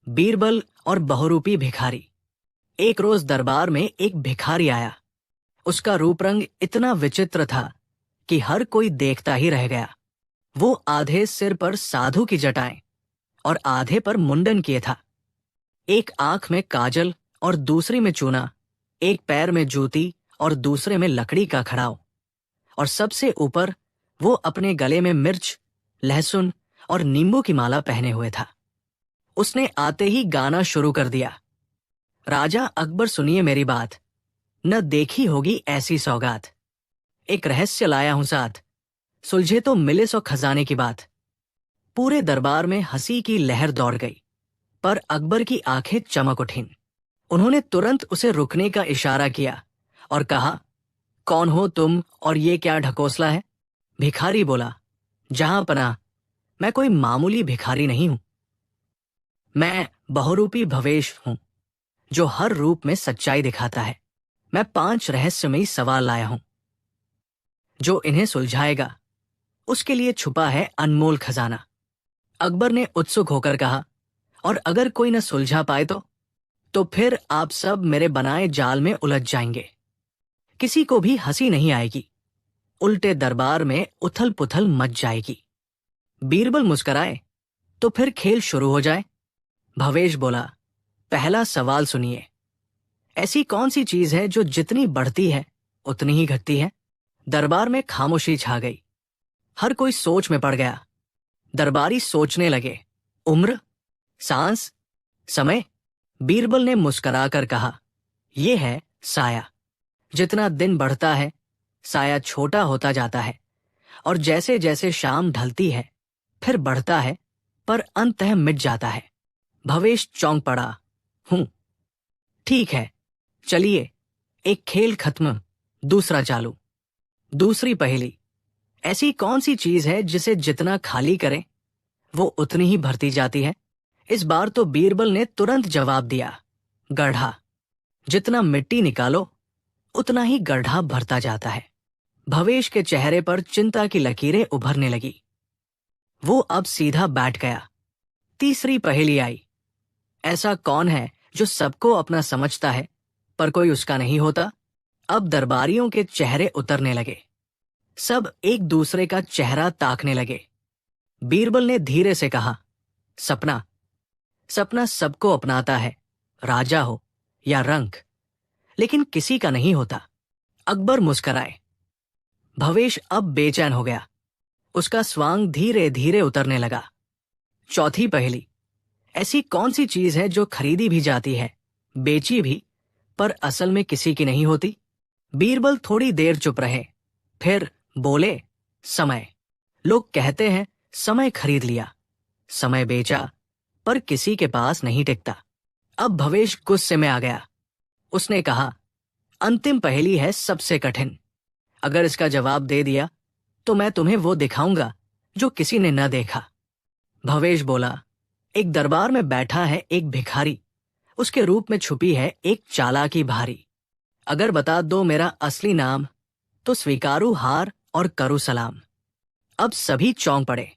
बीरबल और बहुरूपी भिखारी। एक रोज दरबार में एक भिखारी आया। उसका रूप रंग इतना विचित्र था कि हर कोई देखता ही रह गया। वो आधे सिर पर साधु की जटाएं और आधे पर मुंडन किए था। एक आंख में काजल और दूसरी में चूना, एक पैर में जूती और दूसरे में लकड़ी का खड़ाव, और सबसे ऊपर वो अपने गले में मिर्च, लहसुन और नींबू की माला पहने हुए था। उसने आते ही गाना शुरू कर दिया। राजा अकबर, सुनिए मेरी बात, न देखी होगी ऐसी सौगात। एक रहस्य लाया हूं साथ, सुलझे तो मिले सो खजाने की बात। पूरे दरबार में हंसी की लहर दौड़ गई, पर अकबर की आंखें चमक उठीं। उन्होंने तुरंत उसे रुकने का इशारा किया और कहा, कौन हो तुम और ये क्या ढकोसला है? भिखारी बोला, जहां पनाह, मैं कोई मामूली भिखारी नहीं हूं। मैं बहुरूपी भवेश हूं, जो हर रूप में सच्चाई दिखाता है। मैं 5 रहस्यमयी सवाल लाया हूं। जो इन्हें सुलझाएगा उसके लिए छुपा है अनमोल खजाना। अकबर ने उत्सुक होकर कहा, और अगर कोई न सुलझा पाए तो फिर आप सब मेरे बनाए जाल में उलझ जाएंगे। किसी को भी हंसी नहीं आएगी, उल्टे दरबार में उथल पुथल मच जाएगी। बीरबल मुस्कराए, तो फिर खेल शुरू हो जाए। भवेश बोला, पहला सवाल सुनिए। ऐसी कौन सी चीज है जो जितनी बढ़ती है उतनी ही घटती है? दरबार में खामोशी छा गई। हर कोई सोच में पड़ गया। दरबारी सोचने लगे, उम्र, सांस, समय। बीरबल ने मुस्कुराकर कहा, यह है साया। जितना दिन बढ़ता है साया छोटा होता जाता है, और जैसे जैसे शाम ढलती है फिर बढ़ता है, पर अंततः मिट जाता है। भवेश चौंक पड़ा। हूं, ठीक है, चलिए एक खेल खत्म, दूसरा चालू। दूसरी पहेली, ऐसी कौन सी चीज है जिसे जितना खाली करें वो उतनी ही भरती जाती है? इस बार तो बीरबल ने तुरंत जवाब दिया, गड्ढा। जितना मिट्टी निकालो उतना ही गड्ढा भरता जाता है। भवेश के चेहरे पर चिंता की लकीरें उभरने लगी। वो अब सीधा बैठ गया। तीसरी पहेली आई, ऐसा कौन है जो सबको अपना समझता है पर कोई उसका नहीं होता? अब दरबारियों के चेहरे उतरने लगे। सब एक दूसरे का चेहरा ताकने लगे। बीरबल ने धीरे से कहा, सपना। सपना सबको अपनाता है, राजा हो या रंक, लेकिन किसी का नहीं होता। अकबर मुस्कराए। भवेश अब बेचैन हो गया। उसका स्वांग धीरे धीरे उतरने लगा। चौथी पहेली, ऐसी कौन सी चीज है जो खरीदी भी जाती है, बेची भी, पर असल में किसी की नहीं होती? बीरबल थोड़ी देर चुप रहे, फिर बोले, समय। लोग कहते हैं समय खरीद लिया, समय बेचा, पर किसी के पास नहीं टिकता। अब भवेश गुस्से में आ गया। उसने कहा, अंतिम पहेली है सबसे कठिन। अगर इसका जवाब दे दिया तो मैं तुम्हें वो दिखाऊंगा जो किसी ने न देखा। भवेश बोला, एक दरबार में बैठा है एक भिखारी, उसके रूप में छुपी है एक चालाकी भारी। अगर बता दो मेरा असली नाम तो स्वीकारू हार और करूं सलाम। अब सभी चौंक पड़े।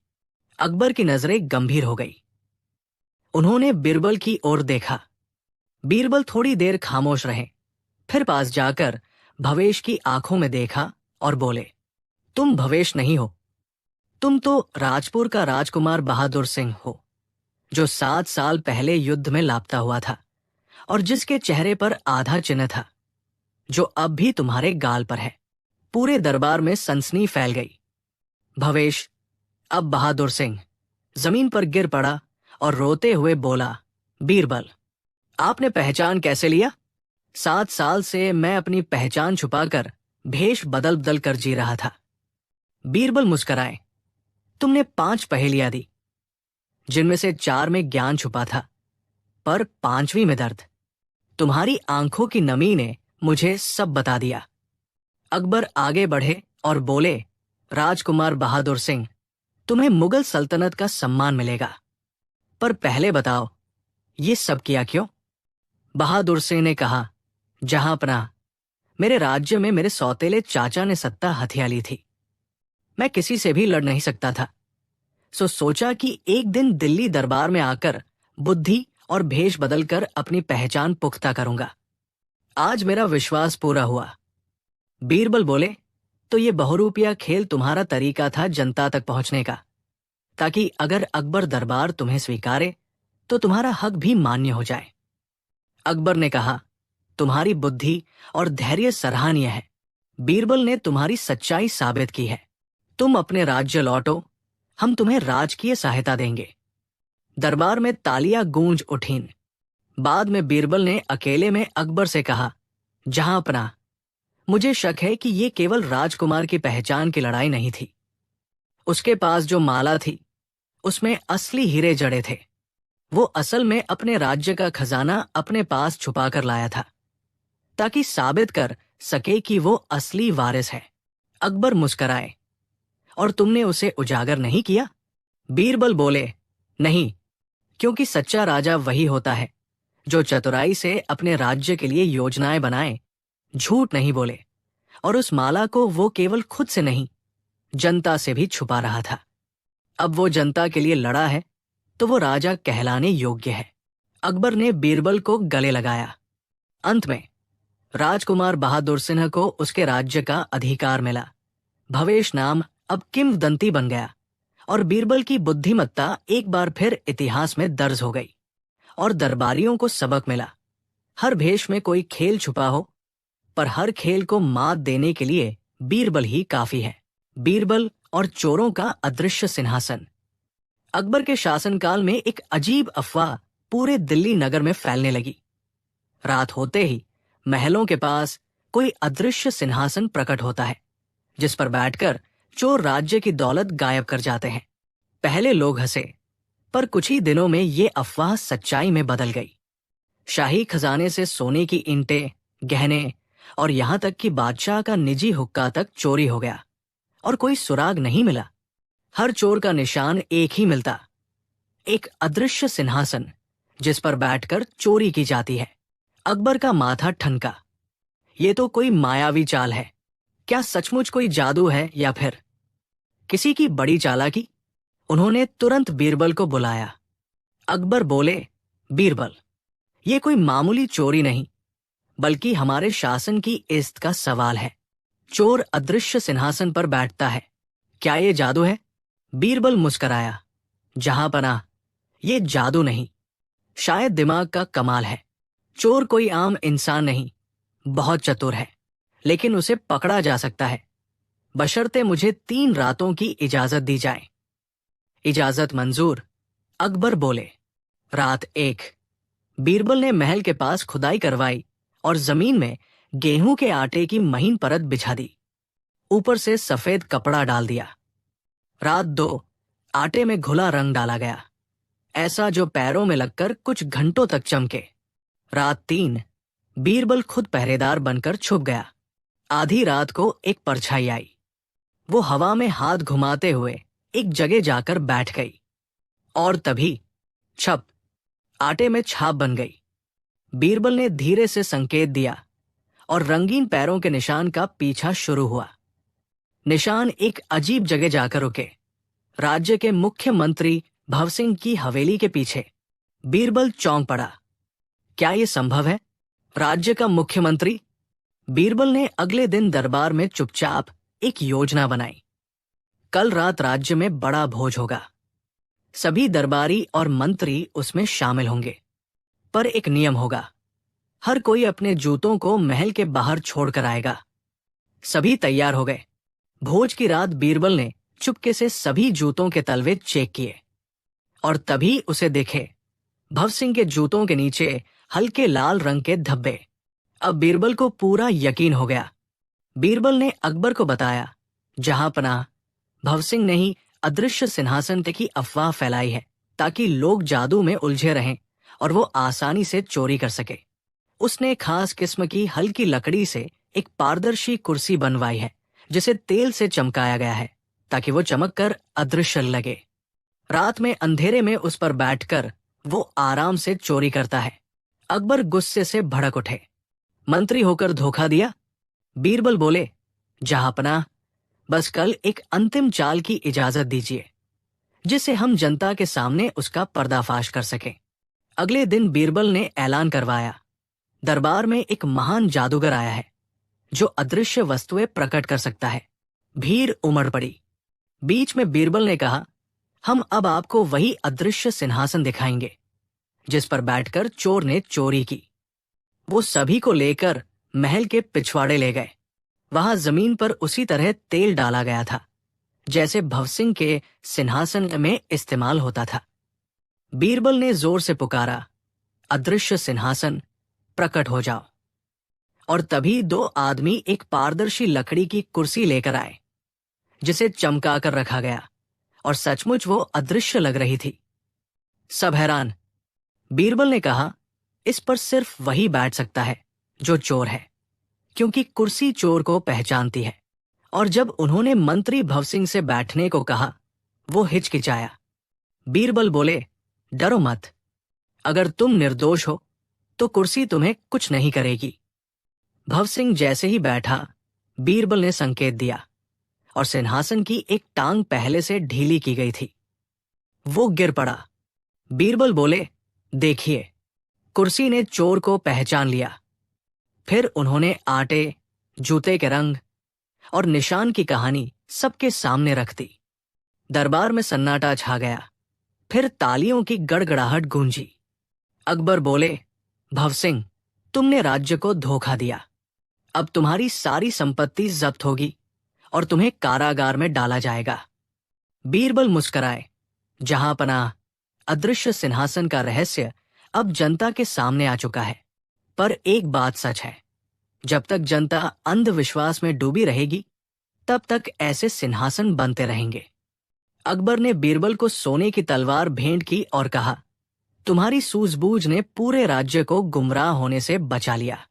अकबर की नजरें गंभीर हो गई। उन्होंने बीरबल की ओर देखा। बीरबल थोड़ी देर खामोश रहे, फिर पास जाकर भवेश की आंखों में देखा और बोले, तुम भवेश नहीं हो, तुम तो राजपुर का राजकुमार बहादुर सिंह हो, जो 7 साल पहले युद्ध में लापता हुआ था और जिसके चेहरे पर आधा चिन्ह था, जो अब भी तुम्हारे गाल पर है। पूरे दरबार में सनसनी फैल गई। भवेश, अब बहादुर सिंह, जमीन पर गिर पड़ा और रोते हुए बोला, बीरबल, आपने पहचान कैसे लिया? 7 साल से मैं अपनी पहचान छुपाकर भेष बदल बदल कर जी रहा था। बीरबल मुस्कराए। तुमने 5 पहेलियां दी, जिनमें से 4 में ज्ञान छुपा था, पर 5वीं में दर्द। तुम्हारी आंखों की नमी ने मुझे सब बता दिया। अकबर आगे बढ़े और बोले, राजकुमार बहादुर सिंह, तुम्हें मुगल सल्तनत का सम्मान मिलेगा, पर पहले बताओ ये सब किया क्यों? बहादुर सिंह ने कहा, जहां पनाह, मेरे राज्य में मेरे सौतेले चाचा ने सत्ता हथिया ली थी। मैं किसी से भी लड़ नहीं सकता था, सो सोचा कि एक दिन दिल्ली दरबार में आकर बुद्धि और भेष बदलकर अपनी पहचान पुख्ता करूंगा। आज मेरा विश्वास पूरा हुआ। बीरबल बोले, तो ये बहुरूपिया खेल तुम्हारा तरीका था जनता तक पहुंचने का, ताकि अगर अकबर दरबार तुम्हें स्वीकारे तो तुम्हारा हक भी मान्य हो जाए। अकबर ने कहा, तुम्हारी बुद्धि और धैर्य सराहनीय है। बीरबल ने तुम्हारी सच्चाई साबित की है। तुम अपने राज्य लौटो, हम तुम्हें राजकीय सहायता देंगे। दरबार में तालियां गूंज उठीं। बाद में बीरबल ने अकेले में अकबर से कहा, जहांपनाह, मुझे शक है कि ये केवल राजकुमार की पहचान की लड़ाई नहीं थी। उसके पास जो माला थी उसमें असली हीरे जड़े थे। वो असल में अपने राज्य का खजाना अपने पास छुपाकर लाया था, ताकि साबित कर सके कि वो असली वारिस है। अकबर मुस्कराए, और तुमने उसे उजागर नहीं किया? बीरबल बोले, नहीं, क्योंकि सच्चा राजा वही होता है जो चतुराई से अपने राज्य के लिए योजनाएं बनाए, झूठ नहीं बोले। और उस माला को वो केवल खुद से नहीं, जनता से भी छुपा रहा था। अब वो जनता के लिए लड़ा है तो वो राजा कहलाने योग्य है। अकबर ने बीरबल को गले लगाया। अंत में राजकुमार बहादुर सिंह को उसके राज्य का अधिकार मिला। भवेश नाम अब किंवदंती बन गया, और बीरबल की बुद्धिमत्ता एक बार फिर इतिहास में दर्ज हो गई। और दरबारियों को सबक मिला, हर भेष में कोई खेल छुपा हो, पर हर खेल को मात देने के लिए बीरबल ही काफी है। बीरबल और चोरों का अदृश्य सिंहासन। अकबर के शासनकाल में एक अजीब अफवाह पूरे दिल्ली नगर में फैलने लगी। रात होते ही महलों के पास कोई अदृश्य सिंहासन प्रकट होता है, जिस पर बैठकर चोर राज्य की दौलत गायब कर जाते हैं। पहले लोग हंसे, पर कुछ ही दिनों में ये अफवाह सच्चाई में बदल गई। शाही खजाने से सोने की ईंटें, गहने और यहां तक कि बादशाह का निजी हुक्का तक चोरी हो गया, और कोई सुराग नहीं मिला। हर चोर का निशान एक ही मिलता, एक अदृश्य सिंहासन जिस पर बैठकर चोरी की जाती है। अकबर का माथा ठनका। ये तो कोई मायावी चाल है। क्या सचमुच कोई जादू है या फिर किसी की बड़ी चालाकी? उन्होंने तुरंत बीरबल को बुलाया। अकबर बोले, बीरबल, ये कोई मामूली चोरी नहीं, बल्कि हमारे शासन की इज्जत का सवाल है। चोर अदृश्य सिंहासन पर बैठता है, क्या ये जादू है? बीरबल मुस्कराया, जहांपनाह, ये जादू नहीं, शायद दिमाग का कमाल है। चोर कोई आम इंसान नहीं, बहुत चतुर है, लेकिन उसे पकड़ा जा सकता है, बशर्ते मुझे 3 रातों की इजाजत दी जाए। इजाजत मंजूर, अकबर बोले। रात 1। बीरबल ने महल के पास खुदाई करवाई और जमीन में गेहूं के आटे की महीन परत बिछा दी। ऊपर से सफेद कपड़ा डाल दिया। रात 2। आटे में घुला रंग डाला गया, ऐसा जो पैरों में लगकर कुछ घंटों तक चमके। रात 3। बीरबल खुद पहरेदार बनकर छुप गया। आधी रात को एक परछाई आई। वो हवा में हाथ घुमाते हुए एक जगह जाकर बैठ गई, और तभी छप, आटे में छाप बन गई। बीरबल ने धीरे से संकेत दिया और रंगीन पैरों के निशान का पीछा शुरू हुआ। निशान एक अजीब जगह जाकर रुके, राज्य के मुख्यमंत्री भवसिंह की हवेली के पीछे। बीरबल चौंक पड़ा। क्या यह संभव है? राज्य का मुख्यमंत्री? बीरबल ने अगले दिन दरबार में चुपचाप एक योजना बनाई। कल रात राज्य में बड़ा भोज होगा। सभी दरबारी और मंत्री उसमें शामिल होंगे, पर एक नियम होगा, हर कोई अपने जूतों को महल के बाहर छोड़कर आएगा। सभी तैयार हो गए। भोज की रात बीरबल ने चुपके से सभी जूतों के तलवे चेक किए, और तभी उसे देखे भवसिंह के जूतों के नीचे हल्के लाल रंग के धब्बे। अब बीरबल को पूरा यकीन हो गया। बीरबल ने अकबर को बताया, जहांपनाह, भवसिंह ने ही अदृश्य सिंहासन की अफवाह फैलाई है, ताकि लोग जादू में उलझे रहें और वो आसानी से चोरी कर सके। उसने खास किस्म की हल्की लकड़ी से एक पारदर्शी कुर्सी बनवाई है, जिसे तेल से चमकाया गया है, ताकि वो चमककर अदृश्य लगे। रात में अंधेरे में उस पर बैठकर वो आराम से चोरी करता है। अकबर गुस्से से भड़क उठे। मंत्री होकर धोखा दिया? बीरबल बोले, जहांपनाह, बस कल एक अंतिम चाल की इजाजत दीजिए, जिससे हम जनता के सामने उसका पर्दाफाश कर सकें। अगले दिन बीरबल ने ऐलान करवाया, दरबार में एक महान जादूगर आया है जो अदृश्य वस्तुएं प्रकट कर सकता है। भीड़ उमड़ पड़ी। बीच में बीरबल ने कहा, हम अब आपको वही अदृश्य सिंहासन दिखाएंगे जिस पर बैठकर चोर ने चोरी की। वो सभी को लेकर महल के पिछवाड़े ले गए। वहां जमीन पर उसी तरह तेल डाला गया था जैसे भवसिंह के सिंहासन में इस्तेमाल होता था। बीरबल ने जोर से पुकारा, अदृश्य सिंहासन प्रकट हो जाओ। और तभी दो आदमी एक पारदर्शी लकड़ी की कुर्सी लेकर आए जिसे चमकाकर रखा गया और सचमुच वो अदृश्य लग रही थी। सब हैरान। बीरबल ने कहा, इस पर सिर्फ वही बैठ सकता है जो चोर है, क्योंकि कुर्सी चोर को पहचानती है। और जब उन्होंने मंत्री भवसिंह से बैठने को कहा, वो हिचकिचाया। बीरबल बोले, डरो मत, अगर तुम निर्दोष हो तो कुर्सी तुम्हें कुछ नहीं करेगी। भवसिंह जैसे ही बैठा, बीरबल ने संकेत दिया और सिंहासन की एक टांग पहले से ढीली की गई थी। वो गिर पड़ा। बीरबल बोले, देखिए, कुर्सी ने चोर को पहचान लिया। फिर उन्होंने आटे, जूते के रंग और निशान की कहानी सबके सामने रख दी। दरबार में सन्नाटा छा गया। फिर तालियों की गड़गड़ाहट गूंजी। अकबर बोले, भवसिंह, तुमने राज्य को धोखा दिया। अब तुम्हारी सारी संपत्ति जब्त होगी और तुम्हें कारागार में डाला जाएगा। बीरबल मुस्कराए। जहां पनाह, अदृश्य सिंहासन का रहस्य अब जनता के सामने आ चुका है। पर एक बात सच है, जब तक जनता अंधविश्वास में डूबी रहेगी तब तक ऐसे सिंहासन बनते रहेंगे। अकबर ने बीरबल को सोने की तलवार भेंट की और कहा, तुम्हारी सूझबूझ ने पूरे राज्य को गुमराह होने से बचा लिया।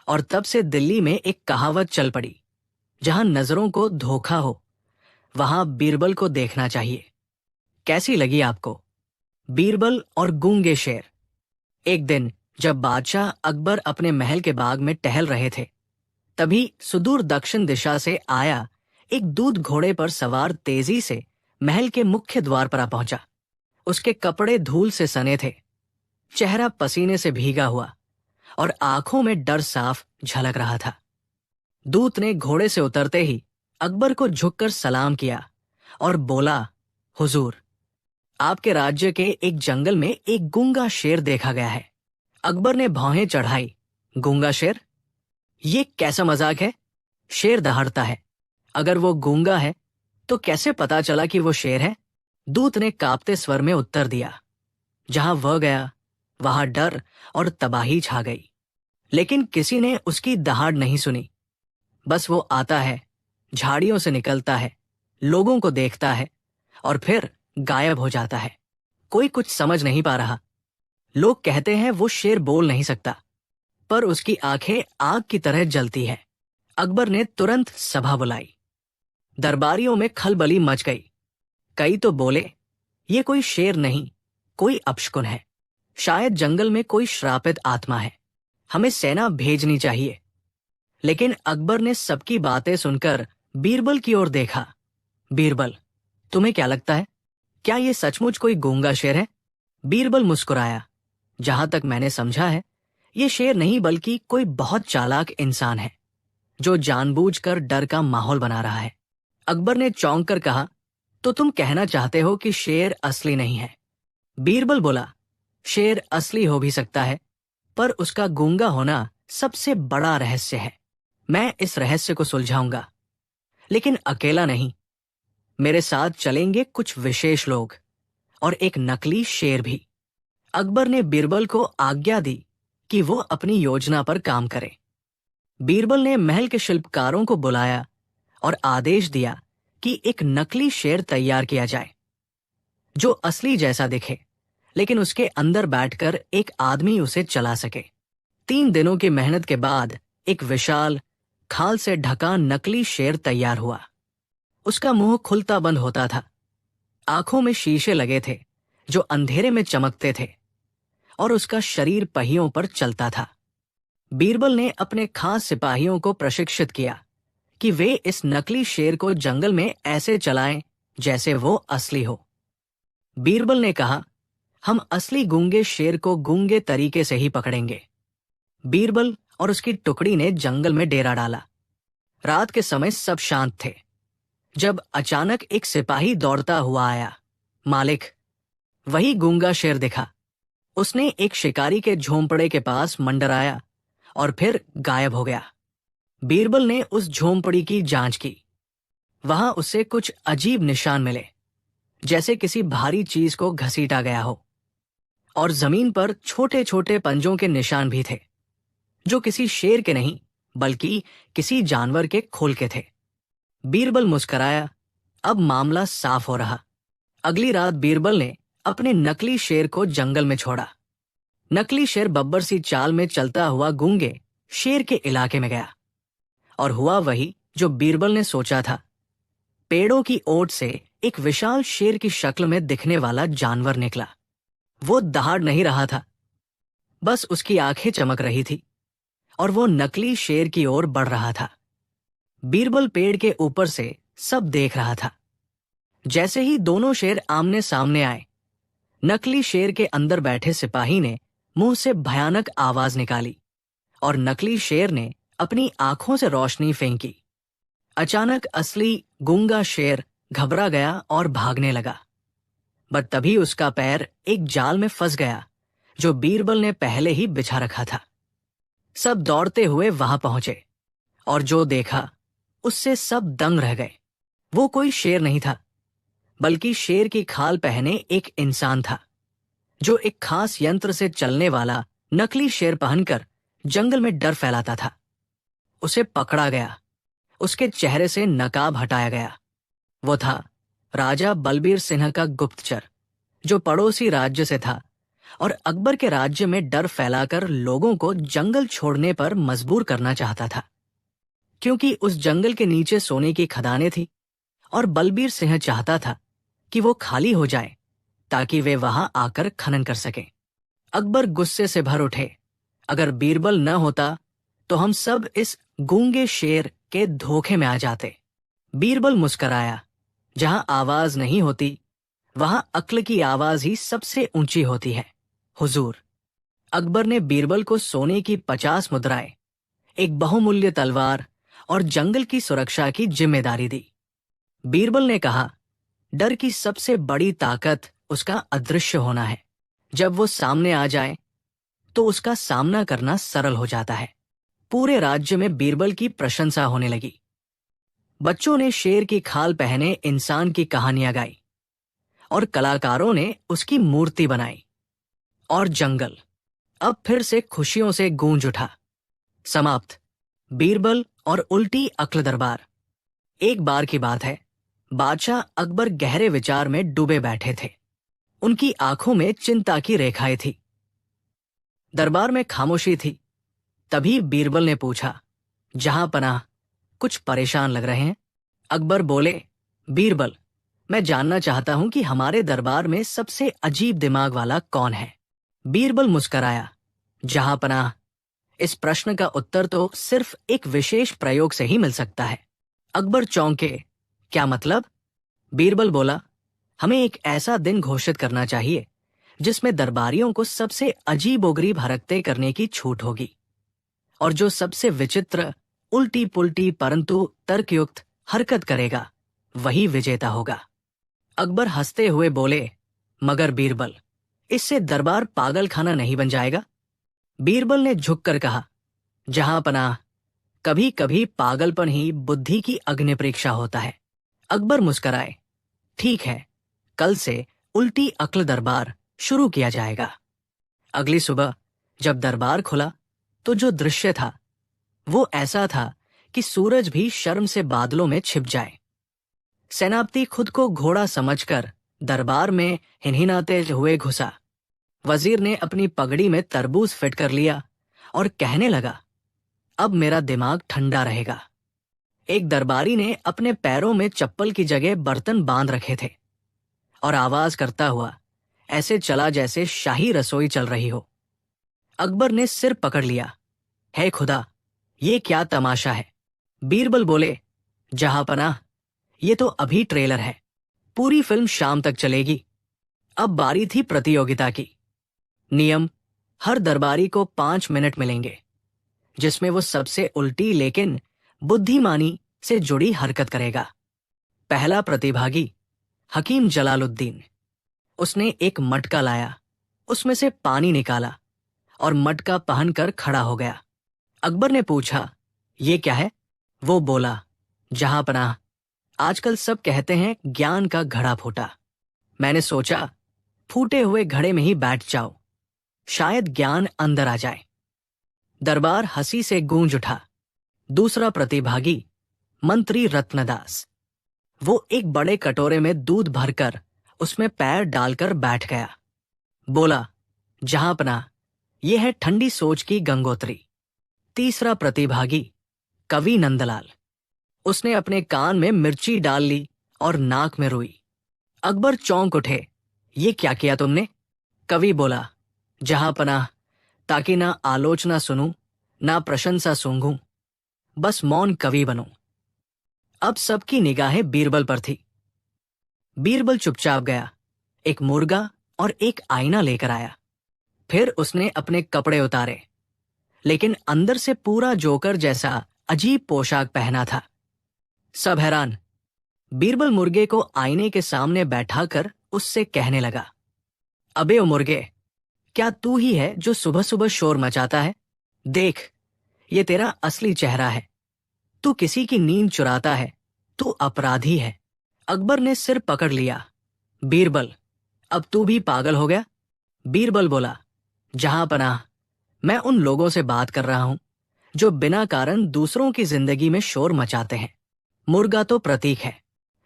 और तब से दिल्ली में एक कहावत चल पड़ी, जहां नजरों को धोखा हो वहां बीरबल को देखना चाहिए। कैसी लगी आपको? बीरबल और गूंगे शेर। एक दिन जब बादशाह अकबर अपने महल के बाग में टहल रहे थे, तभी सुदूर दक्षिण दिशा से आया एक दूध घोड़े पर सवार तेजी से महल के मुख्य द्वार पर आ पहुंचा। उसके कपड़े धूल से सने थे, चेहरा पसीने से भीगा हुआ और आंखों में डर साफ झलक रहा था। दूत ने घोड़े से उतरते ही अकबर को झुककर सलाम किया और बोला, हुजूर, आपके राज्य के एक जंगल में एक गूंगा शेर देखा गया है। अकबर ने भौहें चढ़ाई। गूंगा शेर? ये कैसा मजाक है? शेर दहाड़ता है। अगर वो गूंगा है तो कैसे पता चला कि वो शेर है? दूत ने कांपते स्वर में उत्तर दिया। जहां वह गया वहां डर और तबाही छा गई, लेकिन किसी ने उसकी दहाड़ नहीं सुनी। बस वो आता है, झाड़ियों से निकलता है, लोगों को देखता है और फिर गायब हो जाता है। कोई कुछ समझ नहीं पा रहा। लोग कहते हैं वो शेर बोल नहीं सकता, पर उसकी आंखें आग की तरह जलती है। अकबर ने तुरंत सभा बुलाई। दरबारियों में खलबली मच गई। कई तो बोले, ये कोई शेर नहीं, कोई अपशकुन है। शायद जंगल में कोई श्रापित आत्मा है, हमें सेना भेजनी चाहिए। लेकिन अकबर ने सबकी बातें सुनकर बीरबल की ओर देखा। बीरबल, तुम्हें क्या लगता है, क्या ये सचमुच कोई गूंगा शेर है? बीरबल मुस्कुराया। जहां तक मैंने समझा है, ये शेर नहीं बल्कि कोई बहुत चालाक इंसान है जो जानबूझकर डर का माहौल बना रहा है। अकबर ने चौंक कर कहा, तो तुम कहना चाहते हो कि शेर असली नहीं है? बीरबल बोला, शेर असली हो भी सकता है, पर उसका गूंगा होना सबसे बड़ा रहस्य है। मैं इस रहस्य को सुलझाऊंगा, लेकिन अकेला नहीं। मेरे साथ चलेंगे कुछ विशेष लोग और एक नकली शेर भी। अकबर ने बीरबल को आज्ञा दी कि वो अपनी योजना पर काम करे। बीरबल ने महल के शिल्पकारों को बुलाया और आदेश दिया कि एक नकली शेर तैयार किया जाए जो असली जैसा दिखे, लेकिन उसके अंदर बैठकर एक आदमी उसे चला सके। 3 दिनों की मेहनत के बाद एक विशाल, खाल से ढका नकली शेर तैयार हुआ। उसका मुंह खुलता बंद होता था, आंखों में शीशे लगे थे जो अंधेरे में चमकते थे, और उसका शरीर पहियों पर चलता था। बीरबल ने अपने खास सिपाहियों को प्रशिक्षित किया कि वे इस नकली शेर को जंगल में ऐसे चलाएं जैसे वो असली हो। बीरबल ने कहा, हम असली गूंगे शेर को गूंगे तरीके से ही पकड़ेंगे। बीरबल और उसकी टुकड़ी ने जंगल में डेरा डाला। रात के समय सब शांत थे, जब अचानक एक सिपाही दौड़ता हुआ आया। मालिक, वही गूंगा शेर दिखा। उसने एक शिकारी के झोंपड़े के पास मंडराया और फिर गायब हो गया। बीरबल ने उस झोंपड़ी की जांच की। वहां उसे कुछ अजीब निशान मिले, जैसे किसी भारी चीज को घसीटा गया हो, और जमीन पर छोटे छोटे पंजों के निशान भी थे, जो किसी शेर के नहीं बल्कि किसी जानवर के खोल के थे। बीरबल मुस्कराया। अब मामला साफ हो रहा। अगली रात बीरबल ने अपने नकली शेर को जंगल में छोड़ा। नकली शेर बब्बर सी चाल में चलता हुआ गूंगे शेर के इलाके में गया, और हुआ वही जो बीरबल ने सोचा था। पेड़ों की ओट से एक विशाल शेर की शक्ल में दिखने वाला जानवर निकला। वो दहाड़ नहीं रहा था, बस उसकी आंखें चमक रही थी, और वो नकली शेर की ओर बढ़ रहा था। बीरबल पेड़ के ऊपर से सब देख रहा था। जैसे ही दोनों शेर आमने सामने आए, नकली शेर के अंदर बैठे सिपाही ने मुंह से भयानक आवाज निकाली, और नकली शेर ने अपनी आंखों से रोशनी फेंकी। अचानक असली गूंगा शेर घबरा गया और भागने लगा, बट तभी उसका पैर एक जाल में फंस गया जो बीरबल ने पहले ही बिछा रखा था। सब दौड़ते हुए वहां पहुंचे, और जो देखा उससे सब दंग रह गए। वो कोई शेर नहीं था, बल्कि शेर की खाल पहने एक इंसान था, जो एक खास यंत्र से चलने वाला नकली शेर पहनकर जंगल में डर फैलाता था। उसे पकड़ा गया, उसके चेहरे से नकाब हटाया गया। वो था राजा बलबीर सिंह का गुप्तचर, जो पड़ोसी राज्य से था और अकबर के राज्य में डर फैलाकर लोगों को जंगल छोड़ने पर मजबूर करना चाहता था, क्योंकि उस जंगल के नीचे सोने की खदानें थी, और बलबीर सिंह चाहता था कि वो खाली हो जाए ताकि वे वहां आकर खनन कर सकें। अकबर गुस्से से भर उठे। अगर बीरबल न होता तो हम सब इस गूंगे शेर के धोखे में आ जाते। बीरबल मुस्कराया। जहां आवाज नहीं होती, वहां अक्ल की आवाज ही सबसे ऊंची होती है, हुजूर। अकबर ने बीरबल को सोने की 50 मुद्राएं, एक बहुमूल्य तलवार और जंगल की सुरक्षा की जिम्मेदारी दी। बीरबल ने कहा, डर की सबसे बड़ी ताकत उसका अदृश्य होना है। जब वो सामने आ जाए तो उसका सामना करना सरल हो जाता है। पूरे राज्य में बीरबल की प्रशंसा होने लगी। बच्चों ने शेर की खाल पहने इंसान की कहानियां गाई, और कलाकारों ने उसकी मूर्ति बनाई, और जंगल अब फिर से खुशियों से गूंज उठा। समाप्त। बीरबल और उल्टी अक्ल दरबार। एक बार की बात है, बादशाह अकबर गहरे विचार में डूबे बैठे थे। उनकी आंखों में चिंता की रेखाएं थी। दरबार में खामोशी थी। तभी बीरबल ने पूछा, जहां पनाह, कुछ परेशान लग रहे हैं? अकबर बोले, बीरबल, मैं जानना चाहता हूं कि हमारे दरबार में सबसे अजीब दिमाग वाला कौन है? बीरबल मुस्कराया। जहां पनाह, इस प्रश्न का उत्तर तो सिर्फ एक विशेष प्रयोग से ही मिल सकता है। अकबर चौंके। क्या मतलब? बीरबल बोला, हमें एक ऐसा दिन घोषित करना चाहिए जिसमें दरबारियों को सबसे अजीबोगरीब हरकतें करने की छूट होगी, और जो सबसे विचित्र, उल्टी पुल्टी परंतु तर्कयुक्त हरकत करेगा वही विजेता होगा। अकबर हंसते हुए बोले, मगर बीरबल, इससे दरबार पागलखाना नहीं बन जाएगा? बीरबल ने झुककर कहा, जहां पनाह, कभी कभी पागलपन ही बुद्धि की अग्नि परीक्षा होता है। अकबर मुस्कराए। ठीक है, कल से उल्टी अक्ल दरबार शुरू किया जाएगा। अगली सुबह जब दरबार खुला तो जो दृश्य था वो ऐसा था कि सूरज भी शर्म से बादलों में छिप जाए। सेनापति खुद को घोड़ा समझकर दरबार में हिनहिनाते हुए घुसा। वजीर ने अपनी पगड़ी में तरबूज फिट कर लिया और कहने लगा, अब मेरा दिमाग ठंडा रहेगा। एक दरबारी ने अपने पैरों में चप्पल की जगह बर्तन बांध रखे थे, और आवाज करता हुआ ऐसे चला जैसे शाही रसोई चल रही हो। अकबर ने सिर पकड़ लिया। है खुदा, ये क्या तमाशा है? बीरबल बोले, जहां पनाह, ये तो अभी ट्रेलर है, पूरी फिल्म शाम तक चलेगी। अब बारी थी प्रतियोगिता की। नियम, हर दरबारी को 5 मिनट मिलेंगे जिसमें वो सबसे उल्टी लेकिन बुद्धिमानी से जुड़ी हरकत करेगा। पहला प्रतिभागी हकीम जलालुद्दीन। उसने एक मटका लाया, उसमें से पानी निकाला और मटका पहनकर खड़ा हो गया। अकबर ने पूछा, ये क्या है? वो बोला, जहांपनाह, आजकल सब कहते हैं ज्ञान का घड़ा फूटा। मैंने सोचा फूटे हुए घड़े में ही बैठ जाओ, शायद ज्ञान अंदर आ जाए। दरबार हंसी से गूंज उठा। दूसरा प्रतिभागी मंत्री रत्नदास। वो एक बड़े कटोरे में दूध भरकर उसमें पैर डालकर बैठ गया। बोला, जहांपनाह, ये है ठंडी सोच की गंगोत्री। तीसरा प्रतिभागी कवि नंदलाल। उसने अपने कान में मिर्ची डाल ली और नाक में रुई। अकबर चौंक उठे, ये क्या किया तुमने? कवि बोला, जहांपनाह, ताकि ना आलोचना सुनूं ना प्रशंसा सूंघूं, बस मौन कवि बनूं। अब सबकी निगाहें बीरबल पर थी। बीरबल चुपचाप गया, एक मुर्गा और एक आईना लेकर आया। फिर उसने अपने कपड़े उतारे, लेकिन अंदर से पूरा जोकर जैसा अजीब पोशाक पहना था। सब हैरान। बीरबल मुर्गे को आईने के सामने बैठाकर उससे कहने लगा, अबे ओ मुर्गे, क्या तू ही है जो सुबह सुबह शोर मचाता है? देख, ये तेरा असली चेहरा है। तू किसी की नींद चुराता है, तू अपराधी है। अकबर ने सिर पकड़ लिया। बीरबल, अब तू भी पागल हो गया? बीरबल बोला, जहांपनाह, मैं उन लोगों से बात कर रहा हूं जो बिना कारण दूसरों की जिंदगी में शोर मचाते हैं। मुर्गा तो प्रतीक है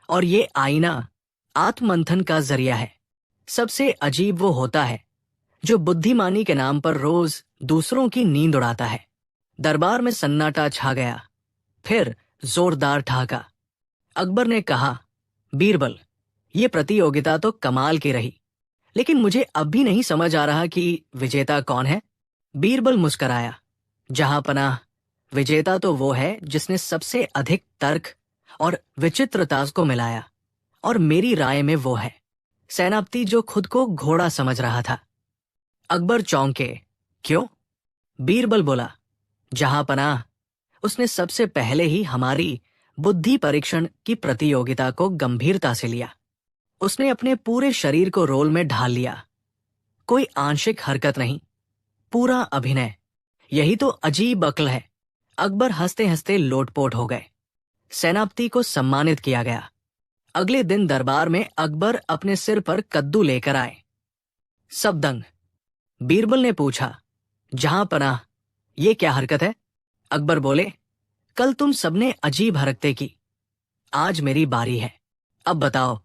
और ये आईना आत्ममंथन का जरिया है। सबसे अजीब वो होता है जो बुद्धिमानी के नाम पर रोज दूसरों की नींद उड़ाता है। दरबार में सन्नाटा छा गया। फिर जोरदार ठहाका। अकबर ने कहा, बीरबल, ये प्रतियोगिता तो कमाल की रही, लेकिन मुझे अब भी नहीं समझ आ रहा कि विजेता कौन है। बीरबल मुस्कराया, जहांपनाह, विजेता तो वो है जिसने सबसे अधिक तर्क और विचित्रता को मिलाया, और मेरी राय में वो है सेनापति जो खुद को घोड़ा समझ रहा था। अकबर चौंके, क्यों? बीरबल बोला, जहांपनाह, उसने सबसे पहले ही हमारी बुद्धि परीक्षण की प्रतियोगिता को गंभीरता से लिया। उसने अपने पूरे शरीर को रोल में ढाल लिया। कोई आंशिक हरकत नहीं, पूरा अभिनय। यही तो अजीब अक्ल है। अकबर हंसते हंसते लोटपोट हो गए। सेनापति को सम्मानित किया गया। अगले दिन दरबार में अकबर अपने सिर पर कद्दू लेकर आए। सब दंग। बीरबल ने पूछा, जहांपनाह, ये क्या हरकत है? अकबर बोले, कल तुम सबने अजीब हरकतें की, आज मेरी बारी है। अब बताओ,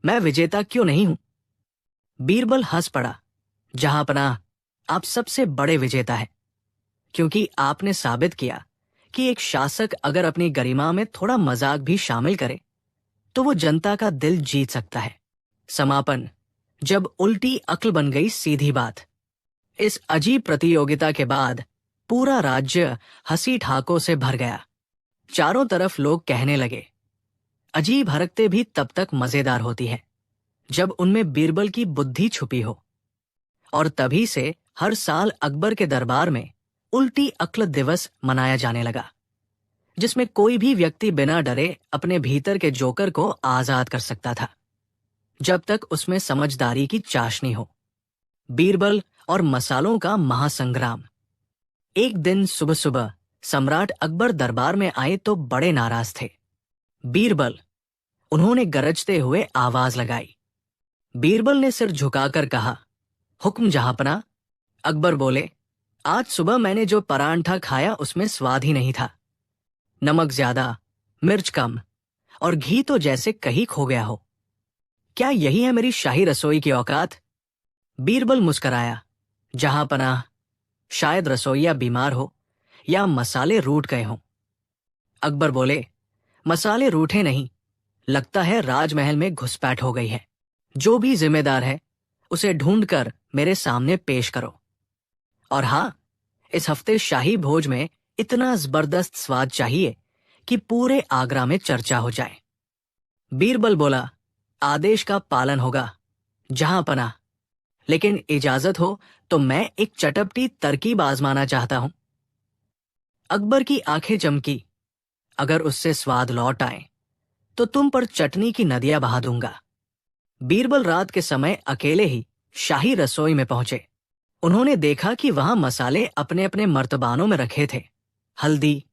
मैं विजेता क्यों नहीं हूं? बीरबल हंस पड़ा, जहांपनाह, आप सबसे बड़े विजेता हैं, क्योंकि आपने साबित किया कि एक शासक अगर अपनी गरिमा में थोड़ा मजाक भी शामिल करे तो वो जनता का दिल जीत सकता है। समापन, जब उल्टी अक्ल बन गई सीधी बात। इस अजीब प्रतियोगिता के बाद पूरा राज्य हंसी ठाकों से भर गया। चारों तरफ लोग कहने लगे, अजीब हरकतें भी तब तक मजेदार होती हैं जब उनमें बीरबल की बुद्धि छुपी हो। और तभी से हर साल अकबर के दरबार में उल्टी अक्ल दिवस मनाया जाने लगा, जिसमें कोई भी व्यक्ति बिना डरे अपने भीतर के जोकर को आजाद कर सकता था, जब तक उसमें समझदारी की चाशनी हो। बीरबल और मसालों का महासंग्राम। एक दिन सुबह सुबह सम्राट अकबर दरबार में आए तो बड़े नाराज थे। बीरबल, उन्होंने गरजते हुए आवाज लगाई। बीरबल ने सिर झुकाकर कहा, हुक्म जहांपनाह। अकबर बोले, आज सुबह मैंने जो परांठा खाया उसमें स्वाद ही नहीं था। नमक ज्यादा, मिर्च कम और घी तो जैसे कहीं खो गया हो। क्या यही है मेरी शाही रसोई की औकात? बीरबल मुस्कराया, जहांपनाह, शायद रसोइया बीमार हो या मसाले रूठ गए हों। अकबर बोले, मसाले रूठे नहीं, लगता है राजमहल में घुसपैठ हो गई है। जो भी जिम्मेदार है उसे ढूंढकर मेरे सामने पेश करो। और हाँ, इस हफ्ते शाही भोज में इतना जबरदस्त स्वाद चाहिए कि पूरे आगरा में चर्चा हो जाए। बीरबल बोला, आदेश का पालन होगा जहां पनाह, लेकिन इजाजत हो तो मैं एक चटपटी तरकीब आजमाना चाहता हूं। अकबर की आंखें चमकी। अगर उससे स्वाद लौट आए तो तुम पर चटनी की नदियां बहा दूंगा। बीरबल रात के समय अकेले ही शाही रसोई में पहुंचे। उन्होंने देखा कि वहां मसाले अपने अपने मर्तबानों में रखे थे। हल्दी,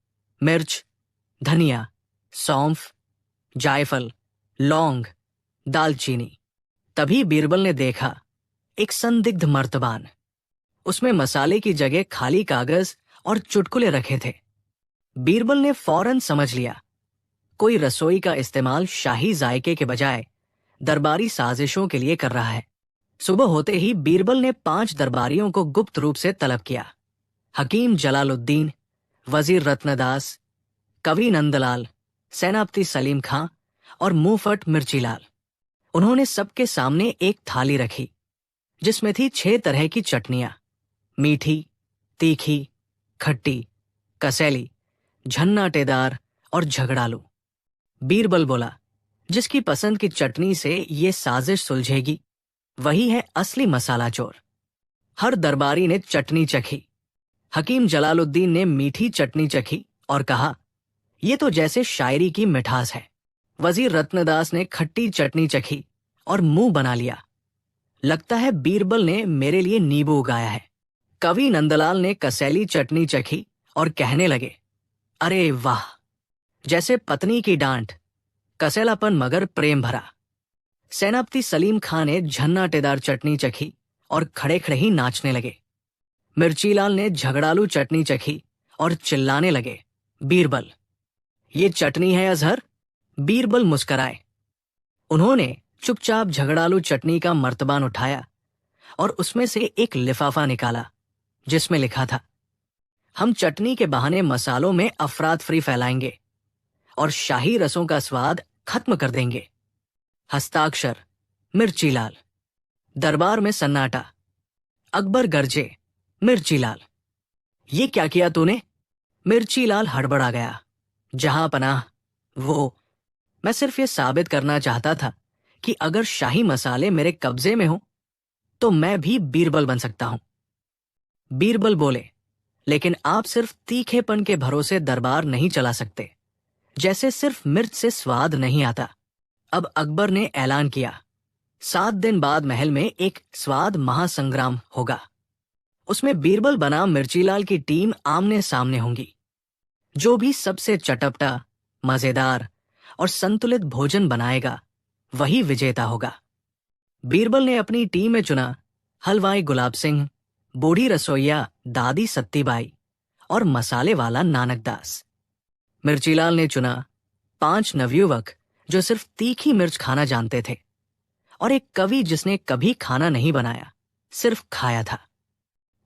मिर्च, धनिया, सौंफ, जायफल, लौंग, दालचीनी। तभी बीरबल ने देखा एक संदिग्ध मर्तबान। उसमें मसाले की जगह खाली कागज और चुटकुले रखे थे। बीरबल ने फौरन समझ लिया, कोई रसोई का इस्तेमाल शाही जायके के बजाय दरबारी साजिशों के लिए कर रहा है। सुबह होते ही बीरबल ने 5 दरबारियों को गुप्त रूप से तलब किया। हकीम जलालुद्दीन, वजीर रत्नदास, कवि नंदलाल, सेनापति सलीम खां और मुंहफट मिर्चीलाल। उन्होंने सबके सामने एक थाली रखी जिसमें थी 6 तरह की चटनियां, मीठी, तीखी, खट्टी, कसैली, झन्नाटेदार और झगड़ालू। बीरबल बोला, जिसकी पसंद की चटनी से ये साजिश सुलझेगी वही है असली मसाला चोर। हर दरबारी ने चटनी चखी। हकीम जलालुद्दीन ने मीठी चटनी चखी और कहा, यह तो जैसे शायरी की मिठास है। वजीर रत्नदास ने खट्टी चटनी चखी और मुंह बना लिया, लगता है बीरबल ने मेरे लिए नींबू उगाया है। कवि नंदलाल ने कसैली चटनी चखी और कहने लगे, अरे वाह, जैसे पत्नी की डांट, कसैलापन मगर प्रेम भरा। सेनापति सलीम खां ने झन्नाटेदार चटनी चखी और खड़े खड़े ही नाचने लगे। मिर्चीलाल ने झगड़ालू चटनी चखी और चिल्लाने लगे, बीरबल, ये चटनी है अजहर। बीरबल मुस्कराए। उन्होंने चुपचाप झगड़ालू चटनी का मर्तबान उठाया और उसमें से एक लिफाफा निकाला जिसमें लिखा था, हम चटनी के बहाने मसालों में अफरात फरी फैलाएंगे और शाही रसों का स्वाद खत्म कर देंगे। हस्ताक्षर मिर्चीलाल। दरबार में सन्नाटा। अकबर गरजे, मिर्चीलाल, ये क्या किया तूने? मिर्चीलाल हड़बड़ा गया, जहां पनाह, मैं सिर्फ ये साबित करना चाहता था कि अगर शाही मसाले मेरे कब्जे में हो तो मैं भी बीरबल बन सकता हूं। बीरबल बोले, लेकिन आप सिर्फ तीखेपन के भरोसे दरबार नहीं चला सकते, जैसे सिर्फ मिर्च से स्वाद नहीं आता। अब अकबर ने ऐलान किया, 7 दिन बाद महल में एक स्वाद महासंग्राम होगा। उसमें बीरबल बनाम मिर्चीलाल की टीम आमने सामने होंगी। जो भी सबसे चटपटा, मजेदार और संतुलित भोजन बनाएगा वही विजेता होगा। बीरबल ने अपनी टीम में चुना हलवाई गुलाब सिंह, बूढ़ी रसोइया दादी सत्तीबाई और मसाले वाला नानकदास। मिर्चीलाल ने चुना 5 नवयुवक जो सिर्फ तीखी मिर्च खाना जानते थे और एक कवि जिसने कभी खाना नहीं बनाया, सिर्फ खाया था।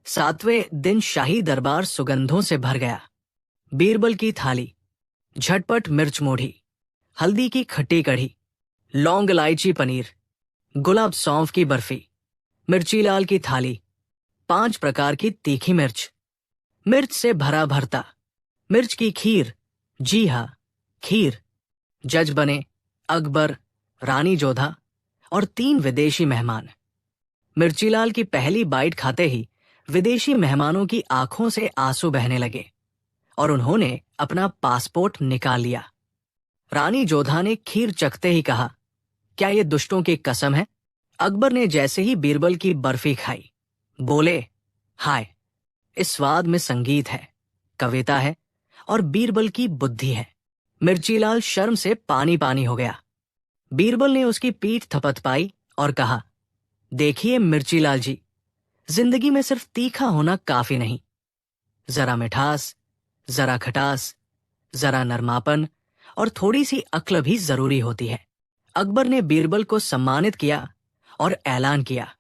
7वें दिन शाही दरबार सुगंधों से भर गया। बीरबल की थाली, झटपट मिर्च मोढ़ी, हल्दी की खट्टी कढ़ी, लौंग इलायची पनीर, गुलाब सौंफ की बर्फी। मिर्चीलाल की थाली, 5 प्रकार की तीखी मिर्च, मिर्च से भरा भरता, मिर्च की खीर, जी हां, खीर। जज बने अकबर, रानी जोधा और 3 विदेशी मेहमान। मिर्चीलाल की पहली बाइट खाते ही विदेशी मेहमानों की आंखों से आंसू बहने लगे और उन्होंने अपना पासपोर्ट निकाल लिया। रानी जोधा ने खीर चखते ही कहा, क्या ये दुष्टों की कसम है? अकबर ने जैसे ही बीरबल की बर्फी खाई, बोले, हाय, इस स्वाद में संगीत है, कविता है और बीरबल की बुद्धि है। मिर्चीलाल शर्म से पानी पानी हो गया। बीरबल ने उसकी पीठ थपथपाई और कहा, देखिए मिर्चीलाल जी, जिंदगी में सिर्फ तीखा होना काफी नहीं, जरा मिठास, जरा खटास, जरा नरमापन और थोड़ी सी अक्ल भी जरूरी होती है। अकबर ने बीरबल को सम्मानित किया और ऐलान किया,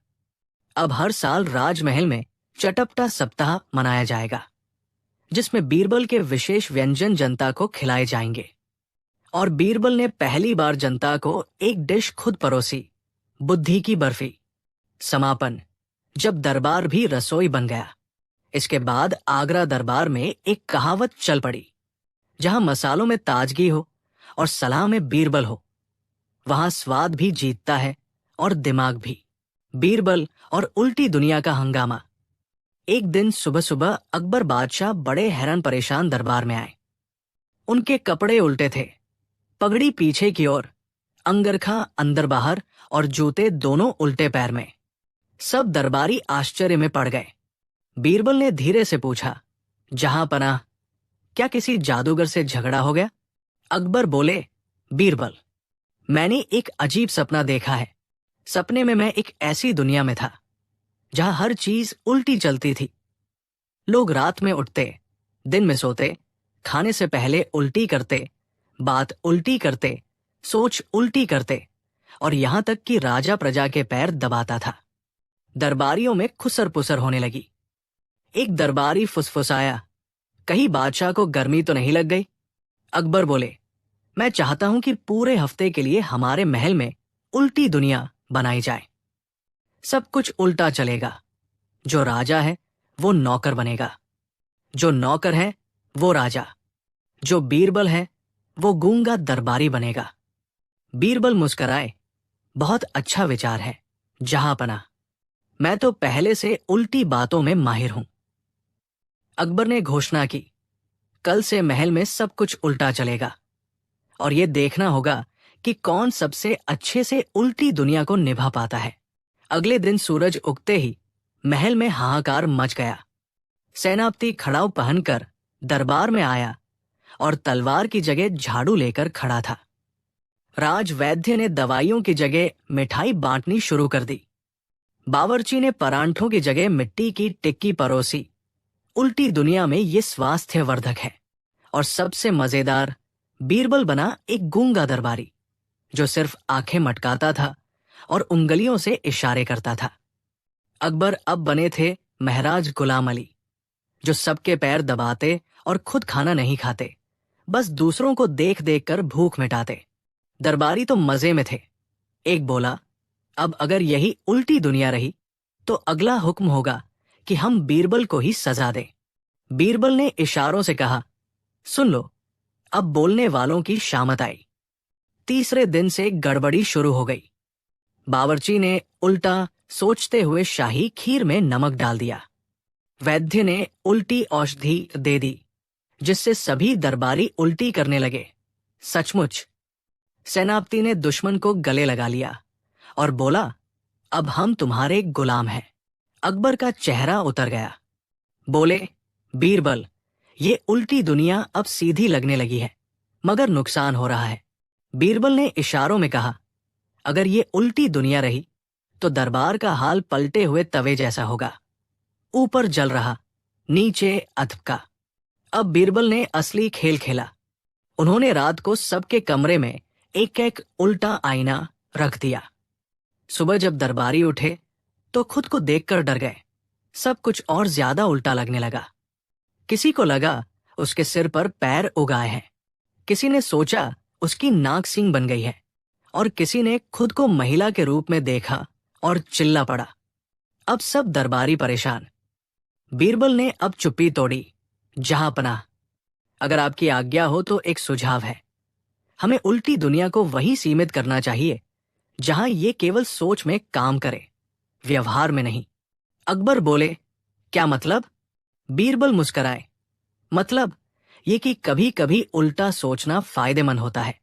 अब हर साल राजमहल में चटपटा सप्ताह मनाया जाएगा, जिसमें बीरबल के विशेष व्यंजन जनता को खिलाए जाएंगे। और बीरबल ने पहली बार जनता को एक डिश खुद परोसी, बुद्धि की बर्फी। समापन, जब दरबार भी रसोई बन गया। इसके बाद आगरा दरबार में एक कहावत चल पड़ी, जहां मसालों में ताजगी हो और सलाह में बीरबल हो, वहां स्वाद भी जीतता है और दिमाग भी। बीरबल और उल्टी दुनिया का हंगामा। एक दिन सुबह सुबह अकबर बादशाह बड़े हैरान परेशान दरबार में आए। उनके कपड़े उल्टे थे, पगड़ी पीछे की ओर, अंगरखा अंदर बाहर और जूते दोनों उल्टे पैर में। सब दरबारी आश्चर्य में पड़ गए। बीरबल ने धीरे से पूछा, जहां पनाह, क्या किसी जादूगर से झगड़ा हो गया? अकबर बोले, बीरबल, मैंने एक अजीब सपना देखा है। सपने में मैं एक ऐसी दुनिया में था जहां हर चीज उल्टी चलती थी। लोग रात में उठते, दिन में सोते, खाने से पहले उल्टी करते, बात उल्टी करते, सोच उल्टी करते, और यहां तक कि राजा प्रजा के पैर दबाता था। दरबारियों में खुसर पुसर होने लगी। एक दरबारी फुसफुसाया, कहीं बादशाह को गर्मी तो नहीं लग गई? अकबर बोले, मैं चाहता हूं कि पूरे हफ्ते के लिए हमारे महल में उल्टी दुनिया बनाई जाए। सब कुछ उल्टा चलेगा। जो राजा है वो नौकर बनेगा, जो नौकर है वो राजा, जो बीरबल है वो गूंगा दरबारी बनेगा। बीरबल मुस्कराए, बहुत अच्छा विचार है जहांपना, मैं तो पहले से उल्टी बातों में माहिर हूं। अकबर ने घोषणा की, कल से महल में सब कुछ उल्टा चलेगा और यह देखना होगा कि कौन सबसे अच्छे से उल्टी दुनिया को निभा पाता है। अगले दिन सूरज उगते ही महल में हाहाकार मच गया। सेनापति खड़ाऊ पहनकर दरबार में आया और तलवार की जगह झाड़ू लेकर खड़ा था। राजवैद्य ने दवाइयों की जगह मिठाई बांटनी शुरू कर दी। बावर्ची ने परांठों की जगह मिट्टी की टिक्की परोसी। उल्टी दुनिया में ये स्वास्थ्यवर्धक है। और सबसे मजेदार, बीरबल बना एक गूंगा दरबारी जो सिर्फ आंखें मटकाता था और उंगलियों से इशारे करता था। अकबर अब बने थे महराज गुलाम अली, जो सबके पैर दबाते और खुद खाना नहीं खाते, बस दूसरों को देख देख कर भूख मिटाते। दरबारी तो मजे में थे। एक बोला, अब अगर यही उल्टी दुनिया रही तो अगला हुक्म होगा कि हम बीरबल को ही सजा दें। बीरबल ने इशारों से कहा, सुन लो, अब बोलने वालों की शामत आई। तीसरे दिन से गड़बड़ी शुरू हो गई। बावर्ची ने उल्टा सोचते हुए शाही खीर में नमक डाल दिया। वैद्य ने उल्टी औषधि दे दी, जिससे सभी दरबारी उल्टी करने लगे। सचमुच सेनापति ने दुश्मन को गले लगा लिया और बोला, अब हम तुम्हारे गुलाम हैं। अकबर का चेहरा उतर गया। बोले, बीरबल, ये उल्टी दुनिया अब सीधी लगने लगी है, मगर नुकसान हो रहा है। बीरबल ने इशारों में कहा, अगर ये उल्टी दुनिया रही तो दरबार का हाल पलटे हुए तवे जैसा होगा, ऊपर जल रहा, नीचे अधपका। अब बीरबल ने असली खेल खेला। उन्होंने रात को सबके कमरे में एक एक उल्टा आईना रख दिया। सुबह जब दरबारी उठे तो खुद को देखकर डर गए। सब कुछ और ज्यादा उल्टा लगने लगा। किसी को लगा उसके सिर पर पैर उगाए हैं, किसी ने सोचा उसकी नाक सींग बन गई है, और किसी ने खुद को महिला के रूप में देखा और चिल्ला पड़ा। अब सब दरबारी परेशान। बीरबल ने अब चुप्पी तोड़ी, जहांपनाह, अगर आपकी आज्ञा हो तो एक सुझाव है। हमें उल्टी दुनिया को वही सीमित करना चाहिए जहां ये केवल सोच में काम करे, व्यवहार में नहीं। अकबर बोले, क्या मतलब? बीरबल मुस्कराए, मतलब ये कि कभी कभी उल्टा सोचना फायदेमंद होता है,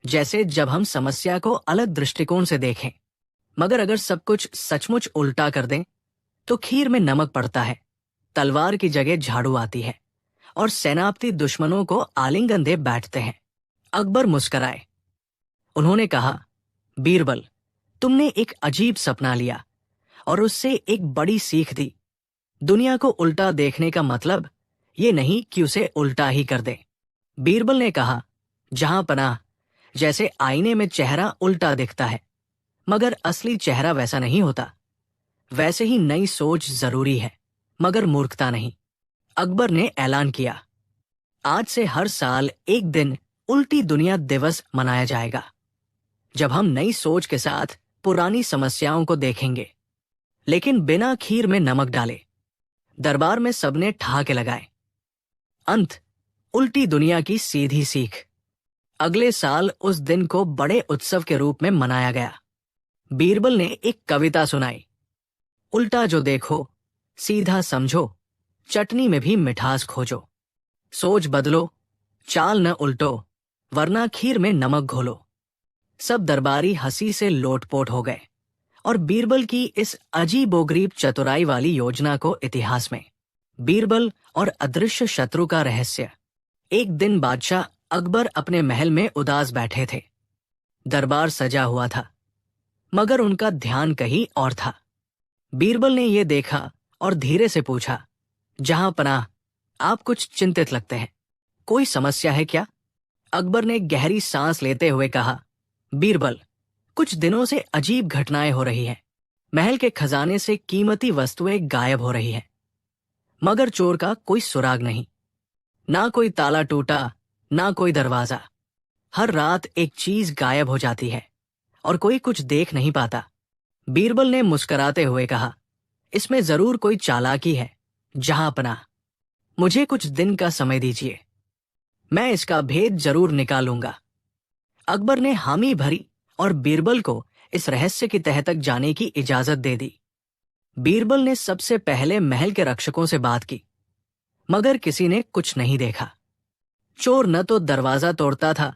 जैसे जब हम समस्या को अलग दृष्टिकोण से देखें। मगर अगर सब कुछ सचमुच उल्टा कर दें तो खीर में नमक पड़ता है, तलवार की जगह झाड़ू आती है और सेनापति दुश्मनों को आलिंगन दे बैठते हैं। अकबर मुस्कराए। उन्होंने कहा, बीरबल, तुमने एक अजीब सपना लिया और उससे एक बड़ी सीख दी। दुनिया को उल्टा देखने का मतलब ये नहीं कि उसे उल्टा ही कर दे। बीरबल ने कहा, जहांपनाह, जैसे आईने में चेहरा उल्टा दिखता है, मगर असली चेहरा वैसा नहीं होता, वैसे ही नई सोच जरूरी है, मगर मूर्खता नहीं। अकबर ने ऐलान किया, आज से हर साल एक दिन उल्टी दुनिया दिवस मनाया जाएगा, जब हम नई सोच के साथ पुरानी समस्याओं को देखेंगे, लेकिन बिना खीर में नमक डाले। दरबार में सबने ठहाके लगाए। अंत, उल्टी दुनिया की सीधी सीख। अगले साल उस दिन को बड़े उत्सव के रूप में मनाया गया। बीरबल ने एक कविता सुनाई। उल्टा जो देखो, सीधा समझो, चटनी में भी मिठास खोजो। सोच बदलो, चाल न उल्टो, वरना खीर में नमक घोलो। सब दरबारी हंसी से लोटपोट हो गए और बीरबल की इस अजीबोगरीब चतुराई वाली योजना को इतिहास में बीरबल और अदृश्य शत्रु का रहस्य। एक दिन बादशाह अकबर अपने महल में उदास बैठे थे। दरबार सजा हुआ था, मगर उनका ध्यान कहीं और था। बीरबल ने यह देखा और धीरे से पूछा, जहां पनाह, आप कुछ चिंतित लगते हैं, कोई समस्या है क्या? अकबर ने गहरी सांस लेते हुए कहा, बीरबल, कुछ दिनों से अजीब घटनाएं हो रही हैं। महल के खजाने से कीमती वस्तुएं गायब हो रही हैं, मगर चोर का कोई सुराग नहीं। ना कोई ताला टूटा, ना कोई दरवाजा। हर रात एक चीज गायब हो जाती है और कोई कुछ देख नहीं पाता। बीरबल ने मुस्कुराते हुए कहा, इसमें जरूर कोई चालाकी है। जहां पनाह, मुझे कुछ दिन का समय दीजिए, मैं इसका भेद जरूर निकालूंगा। अकबर ने हामी भरी और बीरबल को इस रहस्य की तह तक जाने की इजाजत दे दी। बीरबल ने सबसे पहले महल के रक्षकों से बात की, मगर किसी ने कुछ नहीं देखा। चोर न तो दरवाजा तोड़ता था,